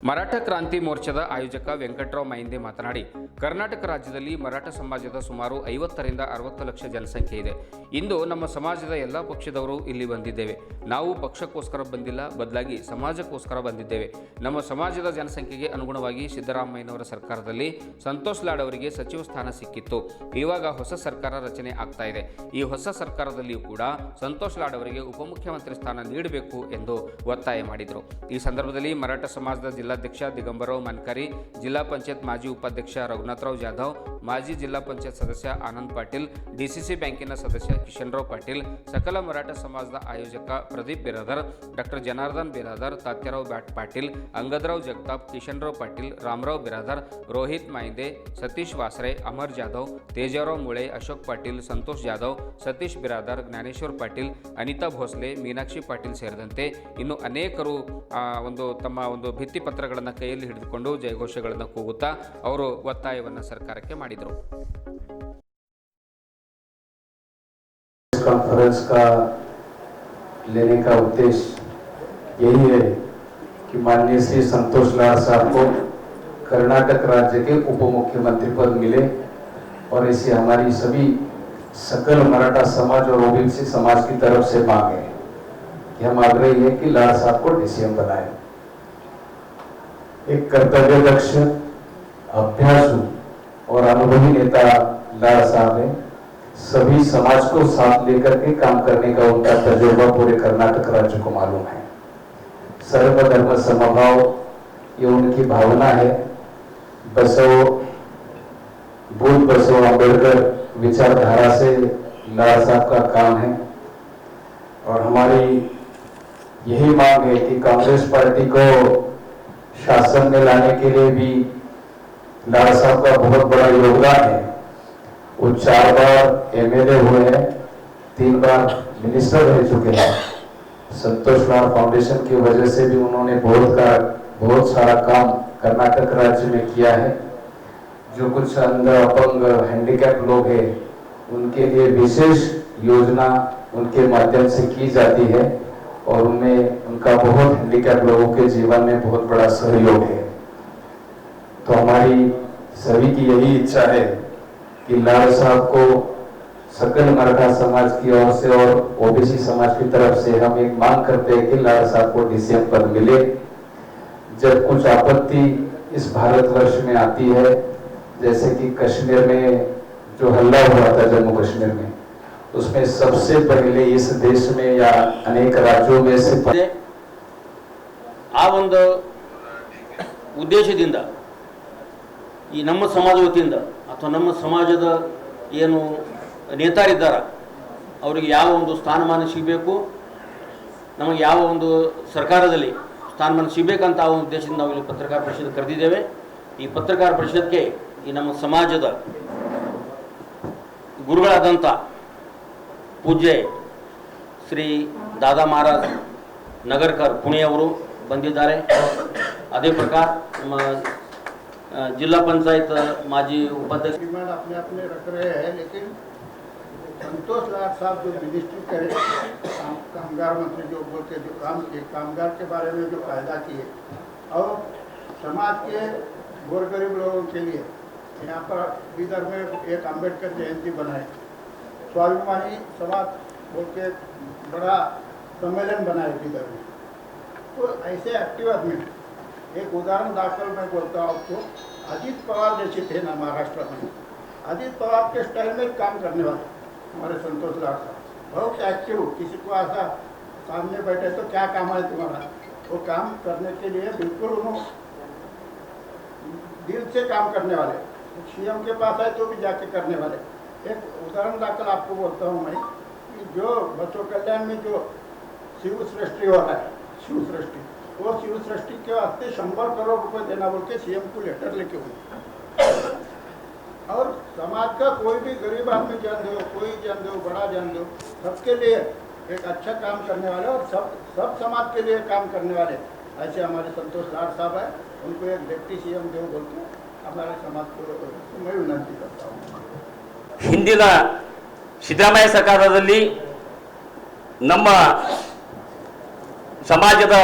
ಮರಾಠ ಕ್ರಾಂತಿ ಮೋರ್ಚಾದ ಆಯೋಜಕ ವೆಂಕಟರಾವ್ ಮೈಂದೆ ಮಾತನಾಡಿ, ಕರ್ನಾಟಕ ರಾಜ್ಯದಲ್ಲಿ ಮರಾಠ ಸಮಾಜದ ಸುಮಾರು 50ರಿಂದ 60 ಲಕ್ಷ ಜನಸಂಖ್ಯೆ ಇದೆ. ಇಂದು ನಮ್ಮ ಸಮಾಜದ ಎಲ್ಲ ಪಕ್ಷದವರು ಇಲ್ಲಿ ಬಂದಿದ್ದೇವೆ. ನಾವು ಪಕ್ಷಕ್ಕೋಸ್ಕರ ಬಂದಿಲ್ಲ, ಬದಲಾಗಿ ಸಮಾಜಕ್ಕೋಸ್ಕರ ಬಂದಿದ್ದೇವೆ. ನಮ್ಮ ಸಮಾಜದ ಜನಸಂಖ್ಯೆಗೆ ಅನುಗುಣವಾಗಿ ಸಿದ್ದರಾಮಯ್ಯನವರ ಸರ್ಕಾರದಲ್ಲಿ ಸಂತೋಷ್ ಲಾಡ್ ಅವರಿಗೆ ಸಚಿವ ಸ್ಥಾನ ಸಿಕ್ಕಿತ್ತು. ಇವಾಗ ಹೊಸ ಸರ್ಕಾರ ರಚನೆ ಆಗ್ತಾ ಇದೆ. ಈ ಹೊಸ ಸರ್ಕಾರದಲ್ಲಿಯೂ ಕೂಡ ಸಂತೋಷ್ ಲಾಡ್ ಅವರಿಗೆ ಉಪಮುಖ್ಯಮಂತ್ರಿ ಸ್ಥಾನ ನೀಡಬೇಕು ಎಂದು ಒತ್ತಾಯ ಮಾಡಿದರು. ಈ ಸಂದರ್ಭದಲ್ಲಿ ಮರಾಠ ಸಮಾಜದ ಜಿಲ್ಲಾಧ್ಯಕ್ಷ ದಿಗಂಬರರಾವ್ ಮನ್ಕಾರಿ, ಜಿಲ್ಲಾ ಪಂಚಾಯತ್ ಮಾಜಿ ಉಪಾಧ್ಯಕ್ಷ ರಘುನಾಥರಾವ್ ಜಾಧವ್, ಮಾಜಿ ಜಿಲ್ಲಾ ಪಂಚಾಯತ್ ಸದಸ್ಯ ಆನಂದ್ ಪಾಟೀಲ್, ಡಿಸಿಸಿ ಬ್ಯಾಂಕಿನ ಸದಸ್ಯ ಕಿಶನ್ರಾವ್ ಪಾಟೀಲ್, ಸಕಲ ಮರಾಠ ಸಮಾಜದ ಆಯೋಜಕ ಪ್ರದೀಪ್ ಬಿರಾದರ್, ಡಾಕ್ಟರ್ ಜನಾರ್ದನ್ ಬಿರಾದರ್, ತಾತ್ಯಾರಾವ್ ಪಾಟೀಲ್, ಅಂಗದರಾವ್ ಜಗತಾಪ್, ಕಿಶನ್ರಾವ್ ಪಾಟೀಲ್, ರಾಮರಾವ್ ಬಿರಾದರ್, ರೋಹಿತ್ ಮಾಯಿಂದೆ, ಸತೀಶ್ ವಾಸ್ರೆ, ಅಮರ್ ಜಾಧವ್, ತೇಜಾರಾವ್ ಮುಳೆ, ಅಶೋಕ್ ಪಾಟೀಲ್, ಸಂತೋಷ್ ಜಾಧವ್, ಸತೀಶ್ ಬಿರಾದರ್, ಜ್ಞಾನೇಶ್ವರ್ ಪಾಟೀಲ್, ಅನಿತಾ ಭೋಸ್ಲೆ, ಮೀನಾಕ್ಷಿ ಪಾಟೀಲ್ ಸೇರಿದಂತೆ ಇನ್ನು ಅನೇಕರು ಒಂದು ತಮ್ಮ ಒಂದು ಭಿತ್ತಿಪತ್ರಗಳನ್ನು ಕೈಯಲ್ಲಿ ಹಿಡಿದುಕೊಂಡು ಜಯಘೋಷಗಳನ್ನು ಕೂಗುತ್ತಾ ಅವರು ಒತ್ತಾಯವನ್ನು ಸರ್ಕಾರಕ್ಕೆ ಮಾಡಿದರು. कॉन्फ्रेंस का लेने का उद्देश्य यही है कि माननीय श्री संतोष लाड साहब को कर्नाटक राज्य के उप मुख्यमंत्री पद मिले और इसे हमारी सभी सकल मराठा समाज और ओबीसी समाज की तरफ से मांग है कि हम आग्रही है कि लाड साहब को DCM बनाए. एक कर्तव्यदक्ष, अभ्यासु और अनुभवी नेता लाड साहब है. सभी समाज को साथ लेकर के काम करने का उनका तजुर्बा पूरे कर्नाटक राज्य को मालूम है. सर्वधर्म समभाव ये उनकी भावना है. बुद्ध बसव अम्बेडकर विचारधारा से लाड साहब का काम है और हमारी यही मांग है कि कांग्रेस पार्टी को शासन में लाने के लिए भी लाड साहब का बहुत बड़ा योगदान है. वो 4 बार MLA हुए हैं, 3 बार मिनिस्टर रह चुके हैं. संतोष लाड फाउंडेशन की वजह से भी उन्होंने बहुत सारा काम कर्नाटक राज्य में किया है. जो कुछ अंध, अपंग, हैंडीकैप लोग हैं उनके लिए विशेष योजना उनके माध्यम से की जाती है और उनमें उनका बहुत हैंडीकैप लोगों के जीवन में बहुत बड़ा सहयोग है. तो हमारी सभी की यही इच्छा है कि लाड साहब को सकल मराठा समाज की ओर से और ओबीसी समाज की तरफ से हम एक मांग करते हैं कि लाड साहब को DCM पद मिले. जब कुछ आपत्ति इस भारतवर्ष में आती है, जैसे कि कश्मीर में जो हल्ला हुआ था जम्मू कश्मीर में, उसमें सबसे पहले इस देश में या अनेक राज्यों में से ಆ ಒಂದು ಉದ್ದೇಶದಿಂದ ಈ ನಮ್ಮ ಸಮಾಜ ವತಿಯಿಂದ ಅಥವಾ ನಮ್ಮ ಸಮಾಜದ ಏನು ನೇತಾರಿದ್ದಾರೆ ಅವರಿಗೆ ಯಾವ ಒಂದು ಸ್ಥಾನಮಾನ ಸಿಗಬೇಕು ನಮಗೆ ಯಾವ ಒಂದು ಸರ್ಕಾರದಲ್ಲಿ ಸ್ಥಾನಮಾನ ಸಿಗಬೇಕಂತ ಆ ಒಂದು ಉದ್ದೇಶದಿಂದ ನಾವು ಇಲ್ಲಿ ಪತ್ರಕಾರ ಪರಿಷತ್ ಕರೆದಿದ್ದೇವೆ. ಈ ಪತ್ರಕಾರ ಪರಿಷತ್ಗೆ ಈ ನಮ್ಮ ಸಮಾಜದ ಗುರುಗಳಾದಂಥ ಪೂಜ್ಯ ಶ್ರೀ ದಾದಾ ಮಹಾರಾಜ್ ನಗರ್ಕರ್ ಪುಣೆಯವರು ಬಂದಿದ್ದಾರೆ. ಅದೇ ಪ್ರಕಾರ ನಮ್ಮ जिला पंचायत माजी उपाध्यक्ष अपने अपने रख रहे हैं, लेकिन संतोष लाड साहब जो मिनिस्ट्री करे कामगार मंत्री जो बोलते जो काम किए, कामगार के बारे में जो फायदा किए और समाज के गोर गरीब लोगों के लिए यहाँ पर बीदर में एक अम्बेडकर जयंती बनाए, स्वाभिमानी समाज बोल के बड़ा सम्मेलन बनाए बीदर में. तो ऐसे एक्टिव आदमी, एक उदाहरण दाखिल मैं बोलता हूँ आपको, अजीत पवार जैसे थे ना महाराष्ट्र में, अजीत पवार के स्टाइल में काम करने वाले हमारे संतोष लाड साहब बहुत एक्टिव. किसी को ऐसा सामने बैठे तो क्या काम है तुम्हारा, वो काम करने के लिए बिल्कुल उन्होंने दिल से काम करने वाले. सीएम के पास आए तो भी जाके करने वाले. एक उदाहरण दाखिल आपको बोलता हूँ मैं कि जो बच्चों कल्याण में जो शिव सृष्टि हो रहा है, शिव सृष्टि, वो शिव सृष्टि के वास्ते 100 करोड़ रुपए देना बोल के सीएम को लेटर लेके हुए. और समाज का कोई भी गरीब आदमी जान दो, कोई जान दो, बड़ा जान दो, सबके लिए एक अच्छा काम करने वाले और सब समाज के लिए काम करने वाले ऐसे हमारे संतोष लाड साहब है. उनको एक डिप्टी सीएम दो बोल के हमारे समाज को मैं विनंती करता हूँ. ಹಿಂದಿನ ಸಿದ್ದರಾಮಯ್ಯ ಸರ್ಕಾರದಲ್ಲಿ ನಮ್ಮ ಸಮಾಜದ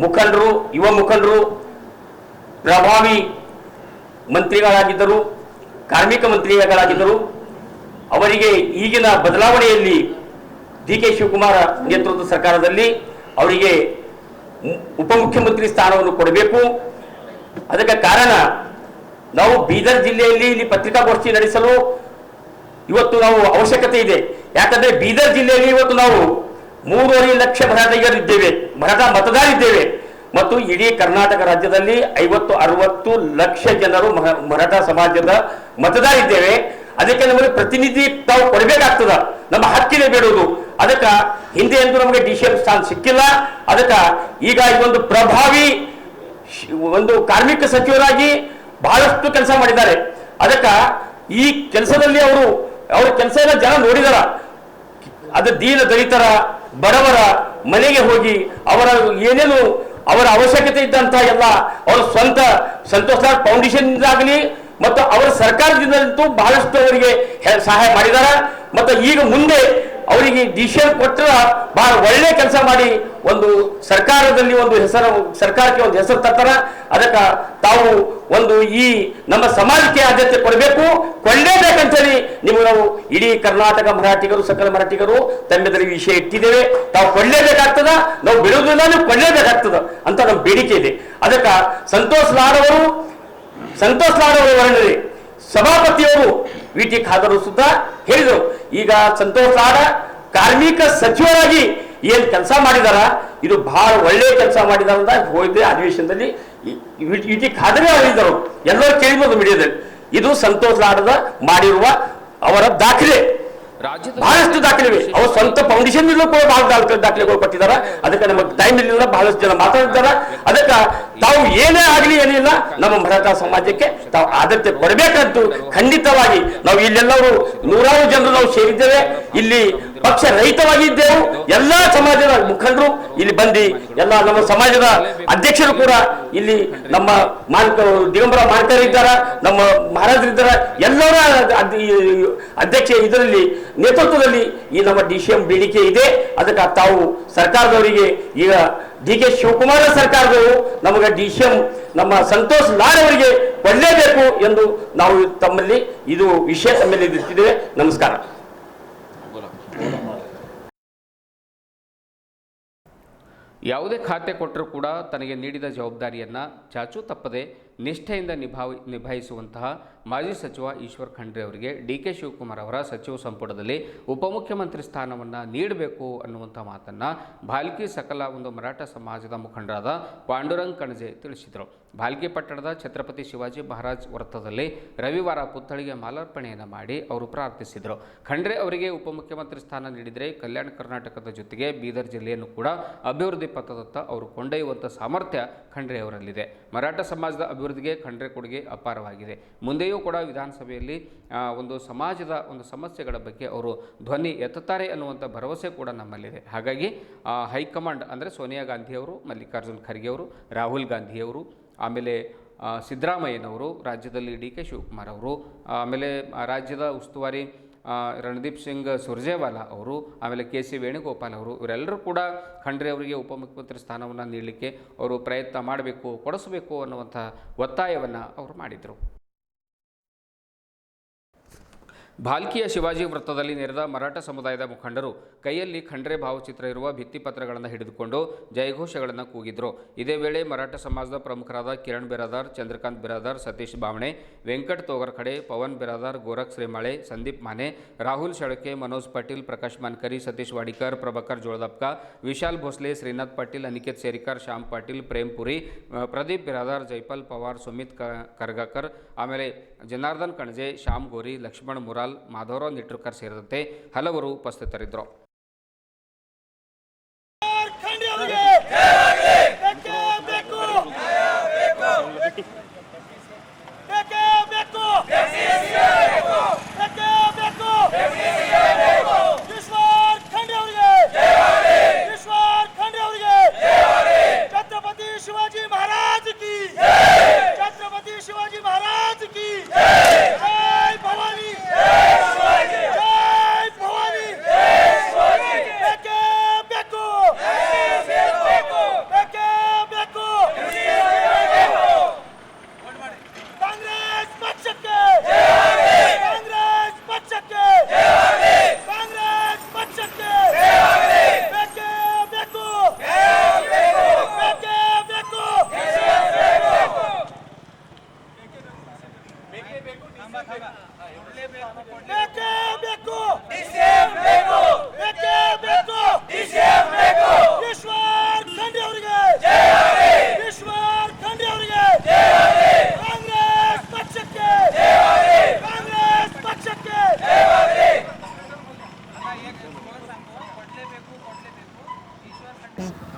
ಮುಖಂಡರು, ಯುವ ಮುಖಂಡರು ಪ್ರಭಾವಿ ಮಂತ್ರಿಗಳಾಗಿದ್ದರು, ಕಾರ್ಮಿಕ ಮಂತ್ರಿಗಳಾಗಿದ್ದರು. ಅವರಿಗೆ ಈಗಿನ ಬದಲಾವಣೆಯಲ್ಲಿ ಡಿ ಕೆ ಶಿವಕುಮಾರ ನೇತೃತ್ವದ ಸರ್ಕಾರದಲ್ಲಿ ಅವರಿಗೆ ಉಪಮುಖ್ಯಮಂತ್ರಿ ಸ್ಥಾನವನ್ನು ಕೊಡಬೇಕು. ಅದಕ್ಕೆ ಕಾರಣ ನಾವು ಬೀದರ್ ಜಿಲ್ಲೆಯಲ್ಲಿ ಇಲ್ಲಿ ಪತ್ರಿಕಾಗೋಷ್ಠಿ ನಡೆಸಲು ಇವತ್ತು ನಾವು ಅವಶ್ಯಕತೆ ಇದೆ. ಯಾಕಂದ್ರೆ ಬೀದರ್ ಜಿಲ್ಲೆಯಲ್ಲಿ ಇವತ್ತು ನಾವು 3.5 ಲಕ್ಷ ಮರಾಠಿಗರಿದ್ದೇವೆ, ಮರಾಠ ಮತದಾರಿದ್ದೇವೆ. ಮತ್ತು ಇಡೀ ಕರ್ನಾಟಕ ರಾಜ್ಯದಲ್ಲಿ 50-60 ಲಕ್ಷ ಜನರು ಮರಾಠ ಸಮಾಜದ ಮತದಾರಿದ್ದೇವೆ. ಅದಕ್ಕೆ ನಮಗೆ ಪ್ರತಿನಿಧಿ ತಾವು ಕೊಡಬೇಕಾಗ್ತದ, ನಮ್ಮ ಹಕ್ಕಿದೆ ಬೇಡುವುದು. ಅದಕ್ಕೆ ಹಿಂದೆ ಎಂದು ನಮಗೆ ಡಿಸಿಎಂ ಸ್ಥಾನ ಸಿಕ್ಕಿಲ್ಲ. ಅದಕ್ಕೆ ಈಗ ಇದೊಂದು ಪ್ರಭಾವಿ ಒಂದು ಕಾರ್ಮಿಕ ಸಚಿವರಾಗಿ ಬಹಳಷ್ಟು ಕೆಲಸ ಮಾಡಿದ್ದಾರೆ. ಅದಕ್ಕೆ ಈ ಕೆಲಸದಲ್ಲಿ ಅವ್ರ ಕೆಲಸ ಎಲ್ಲ ಜನ ನೋಡಿದಾರ. ಅದು ದೀನ ದಲಿತರ ಬಡವರ ಮನೆಗೆ ಹೋಗಿ ಅವರ ಏನೇನು ಅವರ ಅವಶ್ಯಕತೆ ಇದ್ದಂತ ಎಲ್ಲ ಅವರ ಸ್ವಂತ ಸಂತೋಷ್ ಲಾಡ್ ಫೌಂಡೇಶನ್ ಆಗಲಿ ಮತ್ತು ಅವರ ಸರ್ಕಾರದಿಂದಂತೂ ಬಹಳಷ್ಟು ಅವರಿಗೆ ಸಹಾಯ ಮಾಡಿದ್ದಾರೆ. ಮತ್ತು ಈಗ ಮುಂದೆ ಅವರಿಗೆ ಡಿಸಿಷನ್ ಕೊಟ್ಟರೆ ಬಹಳ ಒಳ್ಳೆ ಕೆಲಸ ಮಾಡಿ ಒಂದು ಸರ್ಕಾರದಲ್ಲಿ ಒಂದು ಹೆಸರು, ಸರ್ಕಾರಕ್ಕೆ ಒಂದು ಹೆಸರು ತರ್ತಾರ. ಅದಕ್ಕೆ ತಾವು ಒಂದು ಈ ನಮ್ಮ ಸಮಾಜಕ್ಕೆ ಆದ್ಯತೆ ಕೊಡಬೇಕು, ಕೊಳ್ಳೇಬೇಕಂತೇಳಿ ನಿಮಗೆ ನಾವು ಇಡೀ ಕರ್ನಾಟಕ ಮರಾಠಿಗರು, ಸಕಲ ಮರಾಠಿಗರು ತಮ್ಮೆದುರಿಗೆ ವಿಷಯ ಇಟ್ಟಿದ್ದೇವೆ. ತಾವು ಕೊಳ್ಳೇಬೇಕಾಗ್ತದ, ನಾವು ಬಿಡುವುದಿಲ್ಲ, ನೀವು ಕೊಳ್ಳೇಬೇಕಾಗ್ತದ ಅಂತ ನಮ್ಮ ಬೇಡಿಕೆ ಇದೆ. ಅದಕ್ಕೆ ಸಂತೋಷ್ ಲಾಡ್ ಅವರು ವರ್ಣನೆ ಸಭಾಪತಿಯವರು ವಿ.ಟಿ. ಖಾದರ್ ಸುದ್ದ ಹೇಳಿದರು. ಈಗ ಸಂತೋಷ್ ಲಾಡ್ ಕಾರ್ಮಿಕ ಸಚಿವರಾಗಿ ಏನ್ ಕೆಲಸ ಮಾಡಿದಾರ, ಇದು ಬಹಳ ಒಳ್ಳೆಯ ಕೆಲಸ ಮಾಡಿದಾರ ಅಂತ ಹೋಯ್ದೆ ಅಧಿವೇಶನದಲ್ಲಿ ವಿ.ಟಿ. ಖಾದರ್ ಹೇಳಿದರು. ಎಲ್ಲರೂ ಕೇಳಿದ್ರು ಮೀಡಿಯಾದಲ್ಲಿ. ಇದು ಸಂತೋಷ್ ಲಾಡ್ ಮಾಡಿರುವ ಅವರ ದಾಖಲೆ, ಬಹಳಷ್ಟು ದಾಖಲೆವೆ. ಅವ್ರ ಸ್ವಂತ ಫೌಂಡೇಶನ್ ಕೂಡ ಬಹಳ ದಾಖಲೆಗಳು ಕೊಟ್ಟಿದ್ದಾರೆ. ಅದಕ್ಕೆ ನಮಗೆ ಟೈಮ್ ಇರಲಿಲ್ಲ, ಬಹಳಷ್ಟು ಜನ ಮಾತಾಡಿದ್ದಾರೆ. ಅದಕ್ಕೆ ತಾವು ಏನೇ ಆಗಲಿ ಏನಿಲ್ಲ, ನಮ್ಮ ಮರಾಠ ಸಮಾಜಕ್ಕೆ ತಾವು ಆದ್ಯತೆ ಕೊಡಬೇಕಂತೂ ಖಂಡಿತವಾಗಿ ನಾವು ಇಲ್ಲೆಲ್ಲರೂ 100 ಜನರು ನಾವು ಸೇರಿದ್ದೇವೆ. ಇಲ್ಲಿ ಪಕ್ಷ ರಹಿತವಾಗಿದ್ದೆವು. ಎಲ್ಲ ಸಮಾಜದ ಮುಖಂಡರು ಇಲ್ಲಿ ಬಂದು, ಎಲ್ಲ ನಮ್ಮ ಸಮಾಜದ ಅಧ್ಯಕ್ಷರು ಕೂಡ ಇಲ್ಲಿ ನಮ್ಮ ದಿಗಂಬರ ಮಾನ್ಕರ್ ಇದ್ದಾರೆ, ನಮ್ಮ ಮಹಾರಾಜರಿದ್ದಾರೆ. ಎಲ್ಲರ ಅಧ್ಯಕ್ಷ ಇದರಲ್ಲಿ ನೇತೃತ್ವದಲ್ಲಿ ಈ ನಮ್ಮ ಡಿಸಿಎಂ ಬೇಡಿಕೆ ಇದೆ. ಅದಕ್ಕೆ ತಾವು ಸರ್ಕಾರದವರಿಗೆ ಈಗ ಡಿ ಕೆ ಶಿವಕುಮಾರ ಸರ್ಕಾರದವರು ನಮಗೆ ಡಿಸಿಎಂ ನಮ್ಮ ಸಂತೋಷ್ ಲಾಡ್ ಅವರಿಗೆ ಕೊಡಲೇಬೇಕು ಎಂದು ನಾವು ತಮ್ಮಲ್ಲಿ ಇದು ವಿಷಯ ತಮ್ಮಲ್ಲಿ ಇಟ್ಟಿದ್ದೇವೆ. ನಮಸ್ಕಾರ. ಯಾವುದೇ ಖಾತೆ ಕೊಟ್ಟರೂ ಕೂಡ ತನಗೆ ನೀಡಿದ ಜವಾಬ್ದಾರಿಯನ್ನು ಚಾಚೂ ತಪ್ಪದೆ ನಿಷ್ಠೆಯಿಂದ ನಿಭಾಯಿಸುವಂತಹ ಮಾಜಿ ಸಚಿವ ಈಶ್ವರ್ ಖಂಡ್ರೆ ಅವರಿಗೆ DK ಶಿವಕುಮಾರ್ ಅವರ ಸಚಿವ ಸಂಪುಟದಲ್ಲಿ ಉಪಮುಖ್ಯಮಂತ್ರಿ ಸ್ಥಾನವನ್ನು ನೀಡಬೇಕು ಅನ್ನುವಂಥ ಮಾತನ್ನು ಭಾಲ್ಕಿ ಸಕಲ ಒಂದು ಮರಾಠ ಸಮಾಜದ ಮುಖಂಡರಾದ ಪಾಂಡುರಂಗ್ ಕಣಜೆ ತಿಳಿಸಿದರು. ಭಾಲ್ಕಿ ಪಟ್ಟಣದ ಛತ್ರಪತಿ ಶಿವಾಜಿ ಮಹಾರಾಜ್ ವೃತ್ತದಲ್ಲಿ ರವಿವಾರ ಪುತ್ಥಳಿಗೆ ಮಾಲಾರ್ಪಣೆಯನ್ನು ಮಾಡಿ ಅವರು ಪ್ರಾರ್ಥಿಸಿದರು. ಖಂಡ್ರೆ ಅವರಿಗೆ ಉಪಮುಖ್ಯಮಂತ್ರಿ ಸ್ಥಾನ ನೀಡಿದರೆ ಕಲ್ಯಾಣ ಕರ್ನಾಟಕದ ಜೊತೆಗೆ ಬೀದರ್ ಜಿಲ್ಲೆಯನ್ನು ಕೂಡ ಅಭಿವೃದ್ಧಿ ಪಥದತ್ತ ಅವರು ಕೊಂಡೊಯ್ಯುವಂಥ ಸಾಮರ್ಥ್ಯ ಖಂಡ್ರೆ ಅವರಲ್ಲಿದೆ. ಮರಾಠ ಸಮಾಜದ ಅಭಿವೃದ್ಧಿಗೆ ಖಂಡ್ರೆ ಕೊಡುಗೆ ಅಪಾರವಾಗಿದೆ. ಮುಂದೆಯೂ ಕೂಡ ವಿಧಾನಸಭೆಯಲ್ಲಿ ಒಂದು ಸಮಾಜದ ಒಂದು ಸಮಸ್ಯೆಗಳ ಬಗ್ಗೆ ಅವರು ಧ್ವನಿ ಎತ್ತುತ್ತಾರೆ ಅನ್ನುವಂಥ ಭರವಸೆ ಕೂಡ ನಮ್ಮಲ್ಲಿದೆ. ಹಾಗಾಗಿ ಹೈಕಮಾಂಡ್ ಅಂದರೆ ಸೋನಿಯಾ ಗಾಂಧಿಯವರು, ಮಲ್ಲಿಕಾರ್ಜುನ್ ಖರ್ಗೆ ಅವರು, ರಾಹುಲ್ ಗಾಂಧಿಯವರು, ಆಮೇಲೆ ಸಿದ್ದರಾಮಯ್ಯನವರು, ರಾಜ್ಯದಲ್ಲಿ DK ಶಿವಕುಮಾರ್ ಅವರು, ಆಮೇಲೆ ರಾಜ್ಯದ ಉಸ್ತುವಾರಿ ರಣದೀಪ್ ಸಿಂಗ್ ಸುರ್ಜೇವಾಲಾ ಅವರು, ಆಮೇಲೆ KC ವೇಣುಗೋಪಾಲ್ ಅವರು, ಇವರೆಲ್ಲರೂ ಕೂಡ ಖಂಡ್ರೆ ಅವರಿಗೆ ಉಪಮುಖ್ಯಮಂತ್ರಿ ಸ್ಥಾನವನ್ನು ನೀಡಲಿಕ್ಕೆ ಅವರು ಪ್ರಯತ್ನ ಮಾಡಬೇಕು, ಕೊಡಿಸಬೇಕು ಅನ್ನುವಂಥ ಒತ್ತಾಯವನ್ನು ಅವರು ಮಾಡಿದರು. ಭಾಲ್ಕಿಯ ಶಿವಾಜಿ ವೃತ್ತದಲ್ಲಿ ನೆರೆದ ಮರಾಠ ಸಮುದಾಯದ ಮುಖಂಡರು ಕೈಯಲ್ಲಿ ಖಂಡ್ರೆ ಭಾವಚಿತ್ರ ಇರುವ ಭಿತ್ತಿಪತ್ರಗಳನ್ನು ಹಿಡಿದುಕೊಂಡು ಜಯಘೋಷಗಳನ್ನು ಕೂಗಿದ್ರು. ಇದೇ ವೇಳೆ ಮರಾಠ ಸಮಾಜದ ಪ್ರಮುಖರಾದ ಕಿರಣ್ ಬಿರಾದಾರ್, ಚಂದ್ರಕಾಂತ್ ಬಿರಾದಾರ್, ಸತೀಶ್ ಬಾವಣೆ, ವೆಂಕಟ್ ತೋಗರ್ಖಡೆ, ಪವನ್ ಬಿರಾದಾರ್, ಗೋರಖ್ ಶ್ರೀಮಾಳೆ, ಸಂದೀಪ್ ಮಾನೆ, ರಾಹುಲ್ ಶಳಕೆ, ಮನೋಜ್ ಪಾಟೀಲ್, ಪ್ರಕಾಶ್ ಮಾನ್ಕರಿ, ಸತೀಶ್ ವಾಡಿಕರ್, ಪ್ರಭಾಕರ್ ಜೋಳದಪ್ಕ, ವಿಶಾಲ್ ಭೋಸ್ಲೆ, ಶ್ರೀನಾಥ್ ಪಾಟೀಲ್, ಅನಿಕೇತ್ ಸೇರಿಕರ್, ಶ್ಯಾಮ್ ಪಾಟೀಲ್, ಪ್ರೇಮ್ ಪುರಿ, ಪ್ರದೀಪ್ ಬಿರಾದಾರ್, ಜೈಪಾಲ್ ಪವಾರ್, ಸುಮಿತ್ ಕರ್ಗಾಕರ್, ಆಮೇಲೆ ಜನಾರ್ದನ್ ಕಣಜೆ, ಶ್ಯಾಮ್ ಗೋರಿ, ಲಕ್ಷ್ಮಣ್ ಮುರಾಲ್, ಮಾಧವರಾವ್ ನಿಟ್ರುಕರ್ ಸೇರಿದಂತೆ ಹಲವರು ಉಪಸ್ಥಿತರಿದ್ದರು.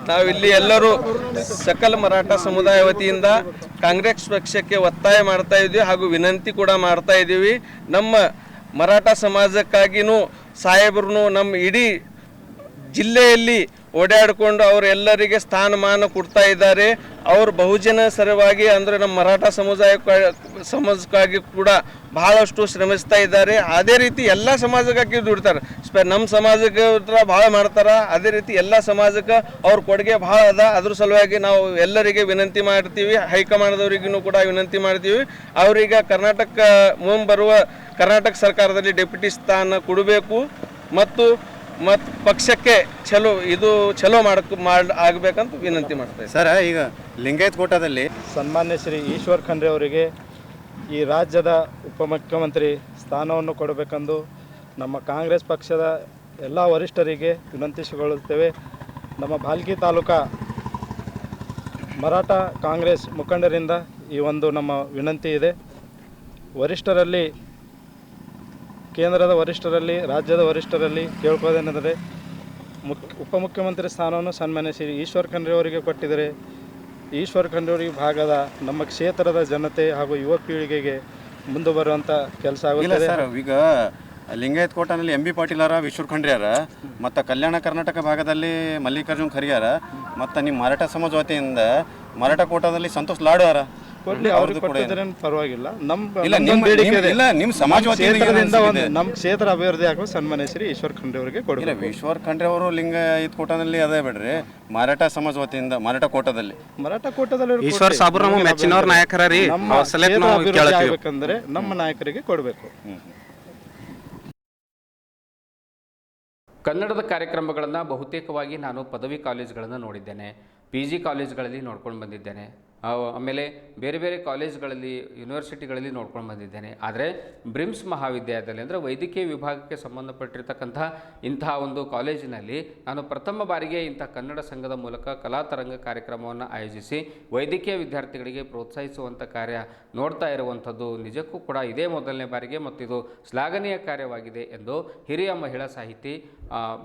ನಾವಿಲ್ಲಿ ಎಲ್ಲರೂ ಸಕಲ ಮರಾಠ ಸಮುದಾಯ ವತಿಯಿಂದ ಕಾಂಗ್ರೆಸ್ ಪಕ್ಷಕ್ಕೆ ಒತ್ತಾಯ ಮಾಡ್ತಾ ಇದ್ದೀವಿ ಹಾಗೂ ವಿನಂತಿ ಕೂಡ ಮಾಡ್ತಾ ಇದ್ದೀವಿ. ನಮ್ಮ ಮರಾಠ ಸಮಾಜಕ್ಕಾಗಿನೂ ಸಾಹೇಬರು ನಮ್ಮ ಇಡೀ ಜಿಲ್ಲೆಯಲ್ಲಿ ಓಡಾಡಿಕೊಂಡು ಅವರೆಲ್ಲರಿಗೆ ಸ್ಥಾನಮಾನ ಕೊಡ್ತಾ ಇದ್ದಾರೆ. ಅವರು ಬಹುಜನ ಸರವಾಗಿ ಅಂದರೆ ನಮ್ಮ ಮರಾಠ ಸಮಾಜಕ್ಕಾಗಿ ಕೂಡ ಬಹಳಷ್ಟು ಶ್ರಮಿಸ್ತಾ ಇದ್ದಾರೆ. ಅದೇ ರೀತಿ ಎಲ್ಲ ಸಮಾಜಕ್ಕಾಗಿ ದುಡ್ತಾರೆ. ನಮ್ಮ ಸಮಾಜಕ್ಕೆ ಭಾಳ ಮಾಡ್ತಾರೆ. ಅದೇ ರೀತಿ ಎಲ್ಲ ಸಮಾಜಕ್ಕೆ ಅವ್ರ ಕೊಡುಗೆ ಭಾಳ ಅದ. ಅದ್ರ ಸಲುವಾಗಿ ನಾವು ಎಲ್ಲರಿಗೆ ವಿನಂತಿ ಮಾಡ್ತೀವಿ, ಹೈಕಮಾಂಡ್ದವ್ರಿಗೂ ಕೂಡ ವಿನಂತಿ ಮಾಡ್ತೀವಿ. ಅವ್ರಿಗೆ ಮುಂಬರುವ ಕರ್ನಾಟಕ ಸರ್ಕಾರದಲ್ಲಿ ಡೆಪ್ಯೂಟಿ ಸ್ಥಾನ ಕೊಡಬೇಕು ಮತ್ತು ಪಕ್ಷಕ್ಕೆ ಚಲೋ ಆಗಬೇಕಂತ ವಿನಂತಿ ಮಾಡ್ತಾ ಇದ್ದೀವಿ. ಸರ್, ಈಗ ಲಿಂಗಾಯತ್ ಕೋಟಾದಲ್ಲಿ ಸನ್ಮಾನ್ಯ ಶ್ರೀ ಈಶ್ವರ್ ಖಂಡ್ರೆ ಅವರಿಗೆ ಈ ರಾಜ್ಯದ ಉಪಮುಖ್ಯಮಂತ್ರಿ ಸ್ಥಾನವನ್ನು ಕೊಡಬೇಕೆಂದು ನಮ್ಮ ಕಾಂಗ್ರೆಸ್ ಪಕ್ಷದ ಎಲ್ಲ ವರಿಷ್ಠರಿಗೆ ವಿನಂತಿಸಿಕೊಳ್ಳುತ್ತೇವೆ. ನಮ್ಮ ಭಾಲ್ಕಿ ತಾಲೂಕಾ ಮರಾಠ ಕಾಂಗ್ರೆಸ್ ಮುಖಂಡರಿಂದ ಈ ಒಂದು ನಮ್ಮ ವಿನಂತಿ ಇದೆ. ವರಿಷ್ಠರಲ್ಲಿ, ಕೇಂದ್ರದ ವರಿಷ್ಠರಲ್ಲಿ, ರಾಜ್ಯದ ವರಿಷ್ಠರಲ್ಲಿ ಕೇಳ್ಕೋದೇನೆಂದರೆ ಉಪಮುಖ್ಯಮಂತ್ರಿ ಸ್ಥಾನವನ್ನು ಸನ್ಮಾನ್ಯ ಶ್ರೀ ಈಶ್ವರ್ ಖಂಡ್ರೆ ಅವರಿಗೆ ಕೊಟ್ಟಿದ್ದಾರೆ. ಈಶ್ವರ್ ಖಂಡ್ರೆ ಅವರಿಗೆ ಭಾಗದ ನಮ್ಮ ಕ್ಷೇತ್ರದ ಜನತೆ ಹಾಗೂ ಯುವ ಪೀಳಿಗೆಗೆ ಮುಂದೆ ಬರುವಂಥ ಕೆಲಸ ಆಗುತ್ತದೆ. ಈಗ ಲಿಂಗಾಯತ್ ಕೋಟನಲ್ಲಿ MB ಪಾಟೀಲ್ ಅವರ, ಈಶ್ವರ್ ಖಂಡ್ರೆ ಅವರ, ಮತ್ತು ಕಲ್ಯಾಣ ಕರ್ನಾಟಕ ಭಾಗದಲ್ಲಿ ಮಲ್ಲಿಕಾರ್ಜುನ್ ಖರ್ಗೆ ಅವರ, ಮತ್ತು ನಿಮ್ಮ ಮರಾಠ ಸಮಾಜ ವತಿಯಿಂದ ಮರಾಠ ಕೋಟಾದಲ್ಲಿ ಸಂತೋಷ್ ಲಾಡು ಅವರ ಕೊಡ್ಲಿ, ಅವ್ರಿಗೆ ಕೊಟ್ಟಿದ್ರೆ ಪರವಾಗಿಲ್ಲ. ನಮ್ಮ ಸಮಾಜ ವತಿಯಿಂದ ನಮ್ಮ ಕ್ಷೇತ್ರ ಅಭಿವೃದ್ಧಿ ಆಗೋ ಸನ್ಮಾನ್ಯ ಶ್ರೀ ಈಶ್ವರ್ ಖಂಡ್ರೆ ಅವರಿಗೆ ಕೊಡಬೇಕು. ಈಶ್ವರ್ ಖಂಡ್ರೆ ಅವರು ಲಿಂಗಾಯತ್ ಕೋಟಾದಲ್ಲಿ ಅದೇ ಬಿಡ್ರಿ, ಮರಾಠ ಸಮಾಜ ವತಿಯಿಂದ ಮರಾಠ ಕೋಟದಲ್ಲಿ ಈಶ್ವರ್ ಸಾಬು ನಮ್ಮ ಮೆಚ್ಚಿನವ್ರ ನಾಯಕರ ರೀ, ಆಗಬೇಕಂದ್ರೆ ನಮ್ಮ ನಾಯಕರಿಗೆ ಕೊಡಬೇಕು. ಕನ್ನಡದ ಕಾರ್ಯಕ್ರಮಗಳನ್ನು ಬಹುತೇಕವಾಗಿ ನಾನು ಪದವಿ ಕಾಲೇಜುಗಳನ್ನು ನೋಡಿದ್ದೇನೆ, PG ಕಾಲೇಜುಗಳಲ್ಲಿ ನೋಡ್ಕೊಂಡು ಬಂದಿದ್ದೇನೆ. ಆಮೇಲೆ ಬೇರೆ ಬೇರೆ ಕಾಲೇಜ್ಗಳಲ್ಲಿ ಯೂನಿವರ್ಸಿಟಿಗಳಲ್ಲಿ ನೋಡ್ಕೊಂಡು ಬಂದಿದ್ದೇನೆ. ಆದರೆ ಬ್ರಿಮ್ಸ್ ಮಹಾವಿದ್ಯಾಲಯದಲ್ಲಿ ಅಂದರೆ ವೈದ್ಯಕೀಯ ವಿಭಾಗಕ್ಕೆ ಸಂಬಂಧಪಟ್ಟಿರ್ತಕ್ಕಂಥ ಇಂತಹ ಒಂದು ಕಾಲೇಜಿನಲ್ಲಿ ನಾನು ಪ್ರಥಮ ಬಾರಿಗೆ ಇಂಥ ಕನ್ನಡ ಸಂಘದ ಮೂಲಕ ಕಲಾತರಂಗ ಕಾರ್ಯಕ್ರಮವನ್ನು ಆಯೋಜಿಸಿ ವೈದ್ಯಕೀಯ ವಿದ್ಯಾರ್ಥಿಗಳಿಗೆ ಪ್ರೋತ್ಸಾಹಿಸುವಂಥ ಕಾರ್ಯ ನೋಡ್ತಾ ಇರುವಂಥದ್ದು ನಿಜಕ್ಕೂ ಕೂಡ ಇದೇ ಮೊದಲನೇ ಬಾರಿಗೆ ಮತ್ತು ಇದು ಶ್ಲಾಘನೀಯ ಕಾರ್ಯವಾಗಿದೆ ಎಂದು ಹಿರಿಯ ಮಹಿಳಾ ಸಾಹಿತಿ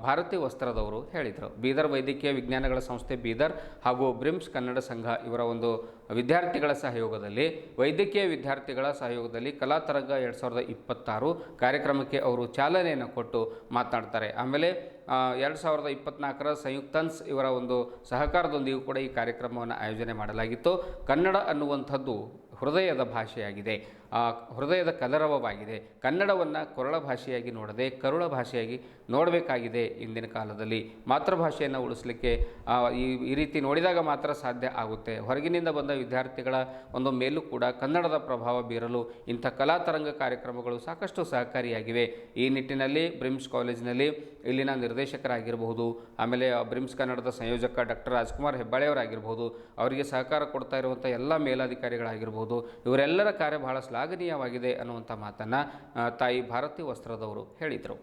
ಭಾರತಿ ವಸ್ತ್ರದವರು ಹೇಳಿದರು. ಬೀದರ್ ವೈದ್ಯಕೀಯ ವಿಜ್ಞಾನಗಳ ಸಂಸ್ಥೆ ಬೀದರ್ ಹಾಗೂ ಬ್ರಿಮ್ಸ್ ಕನ್ನಡ ಸಂಘ ಇವರ ಒಂದು ವಿದ್ಯಾರ್ಥಿಗಳ ಸಹಯೋಗದಲ್ಲಿ ವೈದ್ಯಕೀಯ ವಿದ್ಯಾರ್ಥಿಗಳ ಸಹಯೋಗದಲ್ಲಿ ಕಲಾತರಂಗ 2026 ಕಾರ್ಯಕ್ರಮಕ್ಕೆ ಅವರು ಚಾಲನೆಯನ್ನು ಕೊಟ್ಟು ಮಾತನಾಡ್ತಾರೆ. ಆಮೇಲೆ 2024ರ ಸಂಯುಕ್ತನ್ಸ್ ಇವರ ಒಂದು ಸಹಕಾರದೊಂದಿಗೂ ಕೂಡ ಈ ಕಾರ್ಯಕ್ರಮವನ್ನು ಆಯೋಜನೆ ಮಾಡಲಾಗಿತ್ತು. ಕನ್ನಡ ಅನ್ನುವಂಥದ್ದು ಹೃದಯದ ಭಾಷೆಯಾಗಿದೆ, ಹೃದಯದ ಕಲರವವಾಗಿದೆ. ಕನ್ನಡವನ್ನು ಕೊರಳ ಭಾಷೆಯಾಗಿ ನೋಡದೆ ಕರುಳ ಭಾಷೆಯಾಗಿ ನೋಡಬೇಕಾಗಿದೆ. ಇಂದಿನ ಕಾಲದಲ್ಲಿ ಮಾತೃಭಾಷೆಯನ್ನು ಉಳಿಸಲಿಕ್ಕೆ ಈ ರೀತಿ ನೋಡಿದಾಗ ಮಾತ್ರ ಸಾಧ್ಯ ಆಗುತ್ತೆ. ಹೊರಗಿನಿಂದ ಬಂದ ವಿದ್ಯಾರ್ಥಿಗಳ ಒಂದು ಮೇಲೂ ಕೂಡ ಕನ್ನಡದ ಪ್ರಭಾವ ಬೀರಲು ಇಂಥ ಕಲಾತರಂಗ ಕಾರ್ಯಕ್ರಮಗಳು ಸಾಕಷ್ಟು ಸಹಕಾರಿಯಾಗಿವೆ. ಈ ನಿಟ್ಟಿನಲ್ಲಿ ಬ್ರಿಮ್ಸ್ ಕಾಲೇಜಿನಲ್ಲಿ ಇಲ್ಲಿನ ನಿರ್ದೇಶಕರಾಗಿರಬಹುದು, ಆಮೇಲೆ ಬ್ರಿಮ್ಸ್ ಕನ್ನಡದ ಸಂಯೋಜಕ ಡಾಕ್ಟರ್ ರಾಜ್ಕುಮಾರ್ ಹೆಬ್ಬಾಳೆಯವರಾಗಿರ್ಬೋದು, ಅವರಿಗೆ ಸಹಕಾರ ಕೊಡ್ತಾ ಇರುವಂಥ ಎಲ್ಲ ಮೇಲಾಧಿಕಾರಿಗಳಾಗಿರ್ಬೋದು, ಇವರೆಲ್ಲರ ಕಾರ್ಯ ಬಹಳ ಶ್ಲಾಘನೀಯವಾಗಿದೆ ಅನ್ನುವಂಥ ಮಾತನ್ನು ತಾಯಿ ಭಾರತಿ ವಸ್ತ್ರದವರು ಹೇಳಿದರು.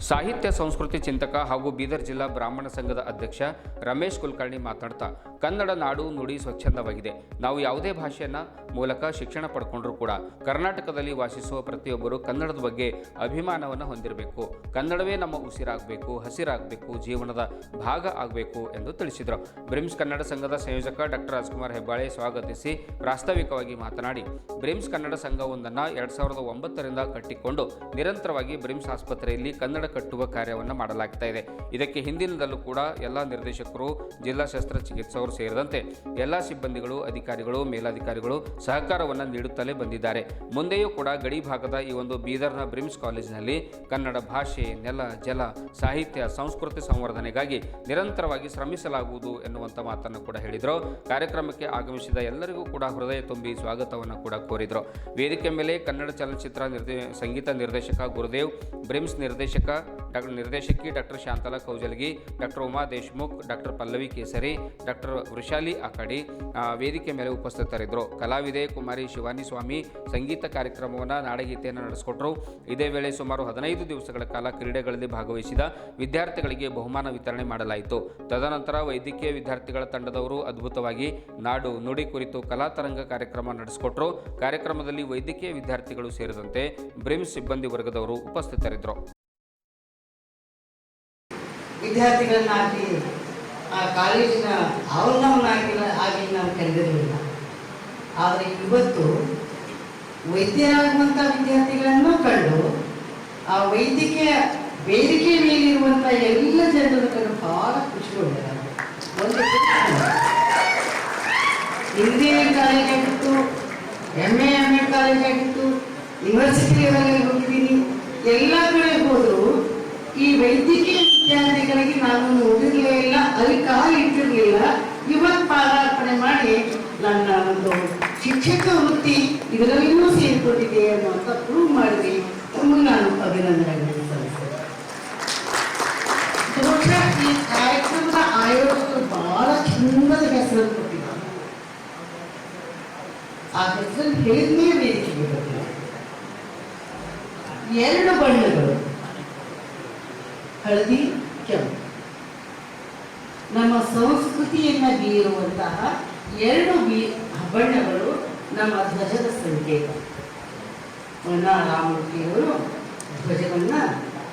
ಸಾಹಿತ್ಯ ಸಂಸ್ಕೃತಿ ಚಿಂತಕ ಹಾಗೂ ಬೀದರ್ ಜಿಲ್ಲಾ ಬ್ರಾಹ್ಮಣ ಸಂಘದ ಅಧ್ಯಕ್ಷ ರಮೇಶ್ ಕುಲಕರ್ಣಿ ಮಾತನಾಡ್ತಾ, ಕನ್ನಡ ನಾಡು ನುಡಿ ಸ್ವಚ್ಛಂದವಾಗಿದೆ. ನಾವು ಯಾವುದೇ ಭಾಷೆಯನ್ನು ಮೂಲಕ ಶಿಕ್ಷಣ ಪಡ್ಕೊಂಡ್ರೂ ಕೂಡ ಕರ್ನಾಟಕದಲ್ಲಿ ವಾಸಿಸುವ ಪ್ರತಿಯೊಬ್ಬರು ಕನ್ನಡದ ಬಗ್ಗೆ ಅಭಿಮಾನವನ್ನು ಹೊಂದಿರಬೇಕು. ಕನ್ನಡವೇ ನಮ್ಮ ಉಸಿರಾಗಬೇಕು, ಹಸಿರಾಗಬೇಕು, ಜೀವನದ ಭಾಗ ಆಗಬೇಕು ಎಂದು ತಿಳಿಸಿದರು. ಬ್ರಿಮ್ಸ್ ಕನ್ನಡ ಸಂಘದ ಸಂಯೋಜಕ ಡಾಕ್ಟರ್ ರಾಜ್ಕುಮಾರ್ ಹೆಬ್ಬಾಳೆ ಸ್ವಾಗತಿಸಿ ಪ್ರಾಸ್ತಾವಿಕವಾಗಿ ಮಾತನಾಡಿ, ಬ್ರಿಮ್ಸ್ ಕನ್ನಡ ಸಂಘವೊಂದನ್ನು 2009ರಿಂದ ಕಟ್ಟಿಕೊಂಡು ನಿರಂತರವಾಗಿ ಬ್ರಿಮ್ಸ್ ಆಸ್ಪತ್ರೆಯಲ್ಲಿ ಕನ್ನಡ ಕಟ್ಟುವ ಕಾರ್ಯವನ್ನು ಮಾಡಲಾಗ್ತಾ ಇದೆ. ಇದಕ್ಕೆ ಹಿಂದಿನದಲ್ಲೂ ಕೂಡ ಎಲ್ಲ ನಿರ್ದೇಶಕರು, ಜಿಲ್ಲಾ ಶಸ್ತ್ರಚಿಕಿತ್ಸಕರು ಸೇರಿದಂತೆ ಎಲ್ಲ ಸಿಬ್ಬಂದಿಗಳು, ಅಧಿಕಾರಿಗಳು, ಮೇಲಾಧಿಕಾರಿಗಳು ಸಹಕಾರವನ್ನು ನೀಡುತ್ತಲೇ ಬಂದಿದ್ದಾರೆ. ಮುಂದೆಯೂ ಕೂಡ ಗಡಿ ಭಾಗದ ಈ ಒಂದು ಬೀದರ್ನ ಬ್ರಿಮ್ಸ್ ಕಾಲೇಜಿನಲ್ಲಿ ಕನ್ನಡ ಭಾಷೆ, ನೆಲ, ಜಲ, ಸಾಹಿತ್ಯ, ಸಂಸ್ಕೃತಿ ಸಂವರ್ಧನೆಗಾಗಿ ನಿರಂತರವಾಗಿ ಶ್ರಮಿಸಲಾಗುವುದು ಎನ್ನುವಂಥ ಮಾತನ್ನು ಕೂಡ ಹೇಳಿದರು. ಕಾರ್ಯಕ್ರಮಕ್ಕೆ ಆಗಮಿಸಿದ ಎಲ್ಲರಿಗೂ ಕೂಡ ಹೃದಯ ತುಂಬಿ ಸ್ವಾಗತವನ್ನು ಕೂಡ ಕೋರಿದರು. ವೇದಿಕೆ ಮೇಲೆ ಕನ್ನಡ ಚಲನಚಿತ್ರ ಸಂಗೀತ ನಿರ್ದೇಶಕ ಗುರುದೇವ್, ಬ್ರಿಮ್ಸ್ ನಿರ್ದೇಶಕಿ doctor Shantala Kaujalagi, doctor Uma Deshmukh, doctor Pallavi ಕೇಸರಿ, ಡಾಕ್ಟರ್ ವೃಷಾಲಿ ಆಕಾಡಿ ವೇದಿಕೆ ಮೇಲೆ ಉಪಸ್ಥಿತರಿದ್ದರು. ಕಲಾವಿದೆ ಕುಮಾರಿ ಶಿವಾನಿ ಸ್ವಾಮಿ ಸಂಗೀತ ಕಾರ್ಯಕ್ರಮವನ್ನು ನಾಡಗೀತೆಯನ್ನು ನಡೆಸಿಕೊಟ್ಟರು. ಇದೇ ವೇಳೆ ಸುಮಾರು 15 ದಿವಸಗಳ ಕಾಲ ಕ್ರೀಡೆಗಳಲ್ಲಿ ಭಾಗವಹಿಸಿದ ವಿದ್ಯಾರ್ಥಿಗಳಿಗೆ ಬಹುಮಾನ ವಿತರಣೆ ಮಾಡಲಾಯಿತು. ತದನಂತರ ವೈದ್ಯಕೀಯ ವಿದ್ಯಾರ್ಥಿಗಳ ತಂಡದವರು ಅದ್ಭುತವಾಗಿ ನಾಡು ನುಡಿ ಕುರಿತು ಕಲಾತರಂಗ ಕಾರ್ಯಕ್ರಮ ನಡೆಸಿಕೊಟ್ಟರು. ಕಾರ್ಯಕ್ರಮದಲ್ಲಿ ವೈದ್ಯಕೀಯ ವಿದ್ಯಾರ್ಥಿಗಳು ಸೇರಿದಂತೆ ಬ್ರಿಮ್ಸ್ ಸಿಬ್ಬಂದಿ ವರ್ಗದವರು ಉಪಸ್ಥಿತರಿದ್ದರು. ವಿದ್ಯಾರ್ಥಿಗಳನ್ನಾಗಲಿ ಆ ಕಾಲೇಜಿನ ಆಗಿ ನಾವು ಕರೆದಿರಲಿಲ್ಲ. ಆದರೆ ಇವತ್ತು ವೈದ್ಯರಾಗುವಂಥ ವಿದ್ಯಾರ್ಥಿಗಳನ್ನು ಕಂಡು ಆ ವೈದ್ಯಕೀಯ ವೇದಿಕೆ ಮೇಲಿರುವಂಥ ಎಲ್ಲ ಜನರು ಕಂಡು ಬಹಳ ಖುಷಿಗೊಂಡಿದ್ದಾರೆ. ಒಂದು ಇಂಜಿನಿಯರಿಂಗ್ ಕಾಲೇಜ್ ಆಗಿತ್ತು, MA ಕಾಲೇಜ್ ಆಗಿತ್ತು, ಯೂನಿವರ್ಸಿಟಿ ಲೆವೆಲಲ್ಲಿ ಹೋಗಿದ್ದೀನಿ, ಎಲ್ಲ ಕಡೆ ಹೋದರೂ ಈ ವೈದ್ಯಕೀಯ ವಿದ್ಯಾರ್ಥಿಗಳಿಗೆ ನಾನು ನೋಡಿರಲಿಲ್ಲ, ಅಲ್ಲಿ ಕಾಲು ಇಟ್ಟಿರಲಿಲ್ಲ. ಇವತ್ತು ಪಾದಾರ್ಪಣೆ ಮಾಡಿ ನನ್ನ ಒಂದು ಶಿಕ್ಷಕ ವೃತ್ತಿ ಇದರಲ್ಲಿಯೂ ಸೇರಿಕೊಂಡಿದೆ ಅನ್ನುವಂಥ ಪ್ರೂವ್ ಮಾಡಿದೆ. ನಿಮಗೆ ನಾನು ಅಭಿನಂದನೆಗಳನ್ನು ಸಲ್ಲಿಸ್ತೇನೆ. ಬಹುಶಃ ಈ ಕಾರ್ಯಕ್ರಮದ ಆಯೋಜಕರು ಬಹಳ ಚಂದದ ಹೆಸರನ್ನು ಕೊಟ್ಟಿದ್ದಾರೆ. ಆ ಹೆಸರನ್ನು ಹೇಳಿದ್ನೇ ವೇದಿಕೆಗೆ ಬರ್ತಾರೆ. 2 ಬಣ್ಣಗಳು, ಹಳದಿ, ಕೆಂಪು, ನಮ್ಮ ಸಂಸ್ಕೃತಿಯನ್ನು ಬೀರುವಂತಹ 2 ಬಣ್ಣಗಳು ನಮ್ಮ ಧ್ವಜದ ಸಂಕೇತ. ರಾಮಮೂರ್ತಿಯವರು ಧ್ವಜವನ್ನು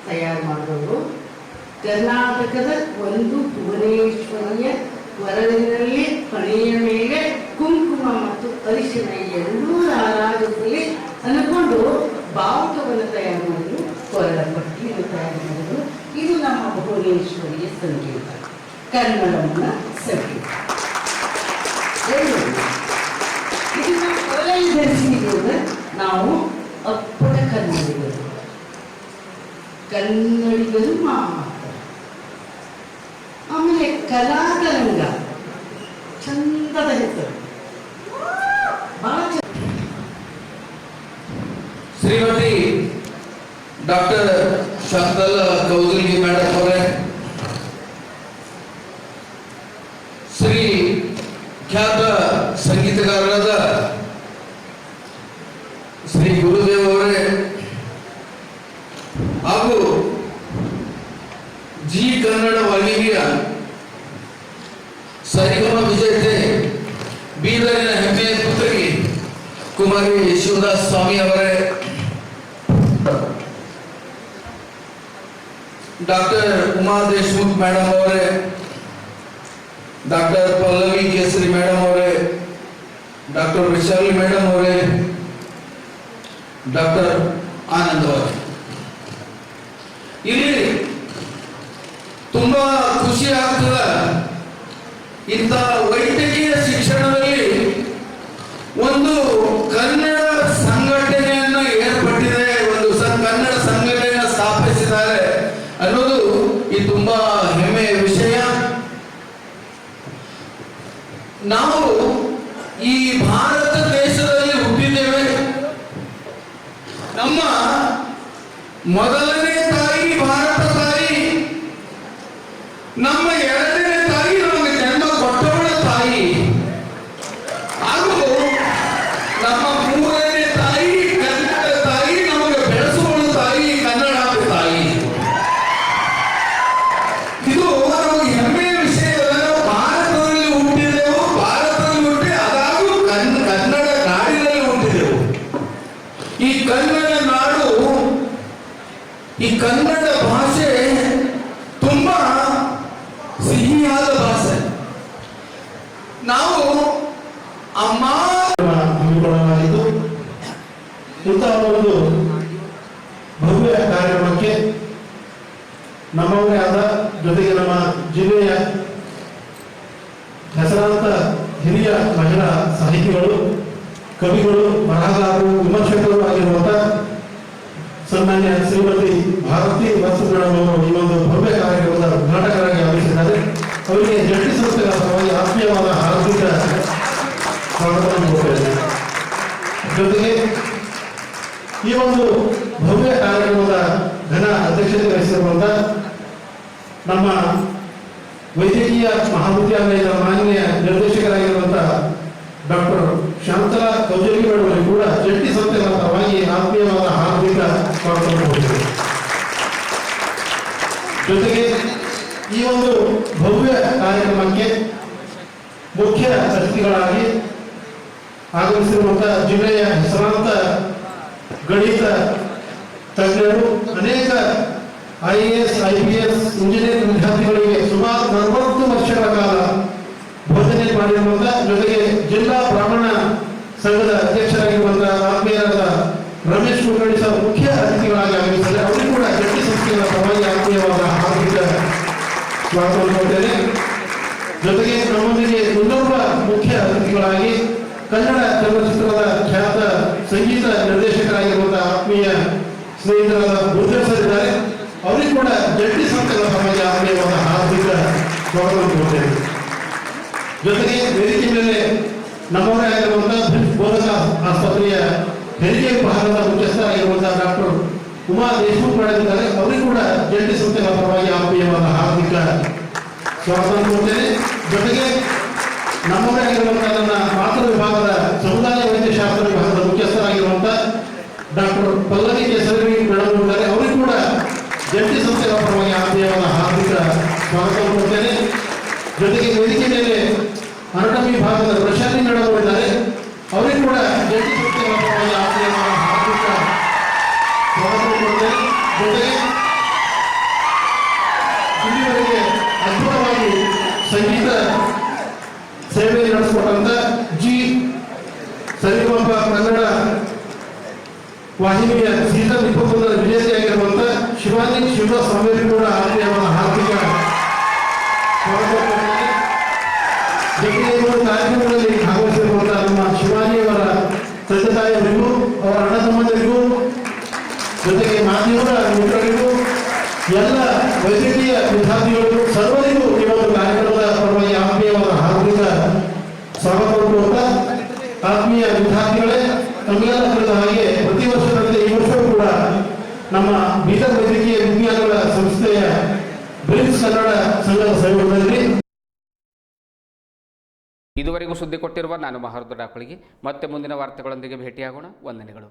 ತಯಾರು ಮಾಡಿದವರು. ಕರ್ನಾಟಕದ ಒಂದು ಭುವನೇಶ್ವರಿಯ ಕೊರಳಿನಲ್ಲಿ ಹಣೆಯ ಮೇಲೆ ಕುಂಕುಮ ಮತ್ತು ಅರಿಶಿನ ಎರಡೂ ರಾರಾಜದಲ್ಲಿ ಅನ್ಕೊಂಡು ಬಾವುಟವನ್ನು ತಯಾರು ಮಾಡಿದ್ರು, ಕೊರಳ ಪಟ್ಟಿಯನ್ನು ತಯಾರು ಮಾಡಿದ್ರು. ಇದು ನಮ್ಮ ಭುವನೇಶ್ವರಿಯ ಸಂಕೇತ, ಕನ್ನಡವನ್ನ ಸಂಕೇತ. ಇದನ್ನ ಕೊರಳಲ್ಲಿ ಧರಿಸಿದ್ರೆ ನಾವು ಅಪ್ಪಟ ಕನ್ನಡಿಗರು ಮಾತ್ರ. ಆಮೇಲೆ ಕಲಾತರಂಗ ಚಂದದ ಹೆಸರು, ಬಹಳ ಶ್ರೀಮತಿ ಡಾಕ್ಟರ್ ಶಾಂತಲಾ ಕೌಜಲಗಿ ಮೇಡಮ್ ಅವರೇ, ಶ್ರೀ ಜಿ ಕನ್ನಡ ವಾಹಿನಿಯ ಸರಿಗಮ ವಿಜೇತೆ ಬೀದರಿನ ಹೆಮ್ಮೆಯ ಪುತ್ರಿ ಕುಮಾರಿ ಶಿವದಾಸ್ ಸ್ವಾಮಿ ಅವರೇ, ಡಾಕ್ಟರ್ ಉಮಾ ದೇಶಮುಖ್ ಮೇಡಮ್ ಅವರೇ, ಡಾಕ್ಟರ್ ಪಲ್ಲವಿ ಕೇಸರಿ ಮೇಡಮ್ ಅವರೇ, ಡಾಕ್ಟರ್ ವಿಶಾಲಿ ಮೇಡಮ್ ಅವರೇ, ಡಾಕ್ಟರ್ ಆನಂದ್ ಅವರೇ, ಇಲ್ಲಿ ತುಂಬಾ ಖುಷಿ ಆಗ್ತದ. ಇಂಥ ವೈದ್ಯಕೀಯ ಶಿಕ್ಷಣದಲ್ಲಿ ಒಂದು ಕನ್ನಡ ಸಂಘಟನೆಯನ್ನು ಏರ್ಪಟ್ಟಿದೆ, ಒಂದು ಕನ್ನಡ ಸಂಘಟನೆಯನ್ನು ಸ್ಥಾಪಿಸಿದ್ದಾರೆ ಅನ್ನೋದು ಇದು ತುಂಬಾ ಹೆಮ್ಮೆಯ ವಿಷಯ. ನಾವು ಈ ಭಾರತ ದೇಶದಲ್ಲಿ ಹುಟ್ಟಿದ್ದೇವೆ. ನಮ್ಮ ಮೊದಲನೇ ತಾಯಿ ಭಾರತ ತಾಯಿ, ನಮ್ಮ ಎರಡನೇ ತಾಯಿ ನಮಗೆ ಜನ್ಮ ಕೊಟ್ಟವಳ ತಾಯಿ, ಹಾಗೂ ನಮ್ಮ ಮೂರನೇ ತಾಯಿ ಕನ್ನಡ ತಾಯಿ, ನಮಗೆ ಬೆಳೆಸುವಳ ತಾಯಿ ಕನ್ನಡ ತಾಯಿ. ಇದು ನಮಗೆ ಹೆಮ್ಮೆಯ ವಿಷಯ. ನಾವು ಭಾರತದಲ್ಲಿ ಹುಟ್ಟಿದೆವು, ಭಾರತದಲ್ಲಿ ಹುಟ್ಟಿ ಅದಾಗೂ ಕನ್ನಡ ನಾಡಿನಲ್ಲಿ ಹುಟ್ಟಿದೆವು. ಈ ಕನ್ನಡ ನಾಡು, ಈ ಕನ್ನಡ ಭಾಷೆ ತುಂಬಾ ಸಿಹಿಯಾದ ಭಾಷೆ. ನಾವು ಅಮ್ಮ ಹಮ್ಮಿಕೊಳ್ಳಲಾಗಿದ್ದು, ಇಂತಹ ಒಂದು ಭವ್ಯ ಕಾರ್ಯಕ್ರಮಕ್ಕೆ ನಮ್ಮವರೇ ಆದ, ಜೊತೆಗೆ ನಮ್ಮ ಜಿಲ್ಲೆಯ ಹೆಸರಾಂತ ಹಿರಿಯ ಮಹಿಳಾ ಸಾಹಿತಿಗಳು, ಕವಿಗಳು, ಬರಹಗಾರರು, ವಿಮರ್ಶಕರು ಆಗಿರುವಂತಹ ಸನ್ಮಾನ್ಯ ಶ್ರೀಮತಿ ಭಾರತಿ ವತ್ಸ ಮೇಡಮ್ ಅವರು ಈ ಒಂದು ಭವ್ಯ ಕಾರ್ಯಕ್ರಮದ ಉದ್ಘಾಟಕರಾಗಿ ಆಗಮಿಸಿದ್ದಾರೆ. ಅವರಿಗೆ ಜಂಟಿ ಸಂಸ್ಥೆಗಳ ಪರವಾಗಿ ಆತ್ಮೀಯವಾದ ಹಾರ್ದಿಕ ಸ್ವಾಗತವನ್ನು ಕೊಡುತ್ತೇನೆ. ಜೊತೆಗೆ ಈ ಒಂದು ಭವ್ಯ ಕಾರ್ಯಕ್ರಮದ ಘನ ಅಧ್ಯಕ್ಷತೆ ವಹಿಸಿರುವಂತ ನಮ್ಮ ವೈದ್ಯಕೀಯ ಮಹಾವಿದ್ಯಾಲಯದ ಮಾನ್ಯ ನಿರ್ದೇಶಕರಾಗಿರುವಂತಹ ಡಾಕ್ಟರ್ ಶಾಂತಲಾ ಕೌಜಲಿ ಮೇಡಮ್ ಅವರಿಗೆ ಕೂಡ ಜಂಟಿ ಸಂಸ್ಥೆಗಳ ಪರವಾಗಿ ಆತ್ಮೀಯವಾದ ಹಾರ್ದಿಕ ಸ್ವಾಗತವನ್ನು ಕೊಡುತ್ತೇವೆ. ಜೊತೆಗೆ ಈ ಒಂದು ಭವ್ಯ ಕಾರ್ಯಕ್ರಮಕ್ಕೆ ಮುಖ್ಯ ಅತಿಥಿಗಳಾಗಿ ಆಗಮಿಸಿರುವಂತಹ ಜಿಲ್ಲೆಯ ಹೆಸರಾಂತ ಗಣಿತ ತಜ್ಞರು, ಅನೇಕ IAS, IPS ಇಂಜಿನಿಯರಿಂಗ್ ವಿದ್ಯಾರ್ಥಿಗಳಿಗೆ ಸುಮಾರು 40 ವರ್ಷಗಳ ಕಾಲ ಬೋಧನೆ ಮಾಡಿರುವಂತಹ, ಜೊತೆಗೆ ಜಿಲ್ಲಾ ಬ್ರಾಹ್ಮಣ ಸಂಘದ ಅಧ್ಯಕ್ಷರಾಗಿರುವಂತಹ ಆತ್ಮೀಯರಾದ ರಮೇಶ್ ಕುಲಕರ್ಣಿ ಸರ್ ಮುಖ್ಯ ಅತಿಥಿಗಳಾಗಿ ಆಗಮಿಸಿದ್ದಾರೆ. ಅವರಿಗೂ ಕೂಡ ಜಂಟಿ ಸಂಸ್ಥೆಗಳ ಪರವಾಗಿ ಆತ್ಮೀಯವಾದ ಹಾರ್ದಿಕ ಸ್ವಾಗತವನ್ನು ಕೊಡ್ತೇನೆ. ಜೊತೆಗೆ ನಮ್ಮೊಂದಿಗೆ ಇನ್ನೊಬ್ಬ ಮುಖ್ಯ ಅತಿಥಿಗಳಾಗಿ ಕನ್ನಡ ಚಲನಚಿತ್ರದ ಖ್ಯಾತ ಸಂಗೀತ ನಿರ್ದೇಶಕರಾಗಿರುವಂತಹ ಆತ್ಮೀಯ ಸ್ನೇಹಿತರಾದ ಗುರುದೇವ್ ಸರ್ ಇದ್ದಾರೆ. ಅವರಿಗೂ ಕೂಡ ಜಂಟಿ ಸಂಸ್ಥೆಗಳ ಪರವಾಗಿ ಆತ್ಮೀಯವಾದ ಹಾರ್ದಿಕ ಸ್ವಾಗತವನ್ನು ಕೊಡ್ತೇನೆ. ಜೊತೆಗೆ ವೇದಿಕೆ ಮೇಲೆ ನಮ್ಮವರೇ ಆಗಿರುವಂತಹ ಬೋಧಕ ಆಸ್ಪತ್ರೆಯ ಹೆರಿಗೆ ವಿಭಾಗದ ಮುಖ್ಯಸ್ಥರಾಗಿರುವಂತಹ ಡಾಕ್ಟರ್ ಉಮಾ ದೇಶಮುಖ್ ಮಾಡಿದ್ದಾರೆ. ಅವರಿಗೂ ಕೂಡ ಜಂಟಿ ಸಂಸ್ಥೆಗಳ ಪರವಾಗಿ ಆತ್ಮೀಯವಾದ ಹಾರ್ದಿಕ ಸ್ವಾಗತ ಕೊಡ್ತೇನೆ. ಜೊತೆಗೆ ನಮ್ಮವರೇ ಆಗಿರುವಂತಹ ನನ್ನ ಮಾತೃ ವಿಭಾಗದ ಸಮುದಾಯ ವೈದ್ಯಶಾಸ್ತ್ರ ವಿಭಾಗದ ಮುಖ್ಯಸ್ಥರಾಗಿರುವಂತಹ ಡಾಕ್ಟರ್ ಪಲ್ಲವಿ ಕೇಸರಿ ಮೇಡಮ್ ಇದ್ದಾರೆ. ಅವರಿಗೂ ಕೂಡ ಜಂಟಿ ಸಂಸ್ಥೆಗಳ ಪರವಾಗಿ ಆತ್ಮೀಯವಾದ ಹಾರ್ದಿಕ ಸ್ವಾಗತವನ್ನು ಕೊಡ್ತೇನೆ. ಜೊತೆಗೆ ವೇದಿಕೆ ಮೇಲೆ ಅನಾಟಮಿ ವಿಭಾಗದ ಪ್ರಶಾಂತಿ ಮೇಡಮ್ ಅವರಿದ್ದಾರೆ. ಅವರಿಗೂ ಕೂಡ ಜಂಟಿ ಸಂಸ್ಥೆಗಳ ಪರವಾಗಿ ಆತ್ಮೀಯವಾದ ಹಾರ್ದಿಕ ಸ್ವಾಗತ ಕೊಡ್ತೇನೆ. ಜೊತೆಗೆ ಇಲ್ಲಿವರೆಗೆ ಅದ್ಭುತವಾಗಿ ಸಂಗೀತ ಸೇವೆ ನಡೆಸಿಕೊಟ್ಟಂತ ಜಿ ಸರಿಗಮ ಕನ್ನಡ ವಾಹಿನಿಯ ಸೀಸನ್ 21ರ ವಿಜೇತೆಯಾಗಿರುವಂತ ಶಿವಾನಿ ಶಿವದಾಸ್ ಸ್ವಾಮಿ ಕೂಡ ಆತ್ಮೀಯವಾದ ಹಾರ್ದಿಕ ಸ್ವಾಗತ ಕೊಡ್ತೇನೆ. ಜೊತೆಗೆ ಈ ಒಂದು ಕಾರ್ಯಕ್ರಮದಲ್ಲಿ ಭಾಗವಹಿಸಿರುವಂತಹ ನಮ್ಮ ಶಿವಾನಿಯವರ ತಂದೆ ತಾಯಿಯವರಿಗೂ, ಅವರ ಅಣ್ಣ ತಮ್ಮಂದರಿಗೂ, ಜೊತೆಗೆ ಮಾಧ್ಯಮದ ಮಿತ್ರರಿಗೂ, ಎಲ್ಲ ವೈದ್ಯಕೀಯ ವಿದ್ಯಾರ್ಥಿಗಳು ಸರ್ವರಿಗೂ ಈ ಒಂದು ಕಾರ್ಯಕ್ರಮದ ಪರವಾಗಿ ಆತ್ಮೀಯವಾದ ಹಾರ್ದಿಕ ಸ್ವಾಗತ ಕೊಡುತ್ತಾ, ಆತ್ಮೀಯ ವಿದ್ಯಾರ್ಥಿಗಳೇ, ತಮಗೆಲ್ಲ ತಿಳಿದ ಹಾಗೆ ಪ್ರತಿ ವರ್ಷದಂತೆ ಈ ವರ್ಷವೂ ಕೂಡ ನಮ್ಮ ಬೀದರ್ ವೈದ್ಯಕೀಯ ವಿಜ್ಞಾನಗಳ ಸಂಸ್ಥೆಯ ಬ್ರಿಮ್ಸ್ ಕನ್ನಡ ಸಂಘದ ಸಹಯೋಗದಲ್ಲಿ ಇದುವರೆಗೂ ಸುದ್ದಿ ಕೊಟ್ಟಿರುವ ನಾನು ಮಹಾರುದ್ರ ಡಾಕಳಿಗೆ ಮತ್ತೆ ಮುಂದಿನ ವಾರ್ತೆಗಳೊಂದಿಗೆ ಭೇಟಿಯಾಗೋಣ. ವಂದನೆಗಳು.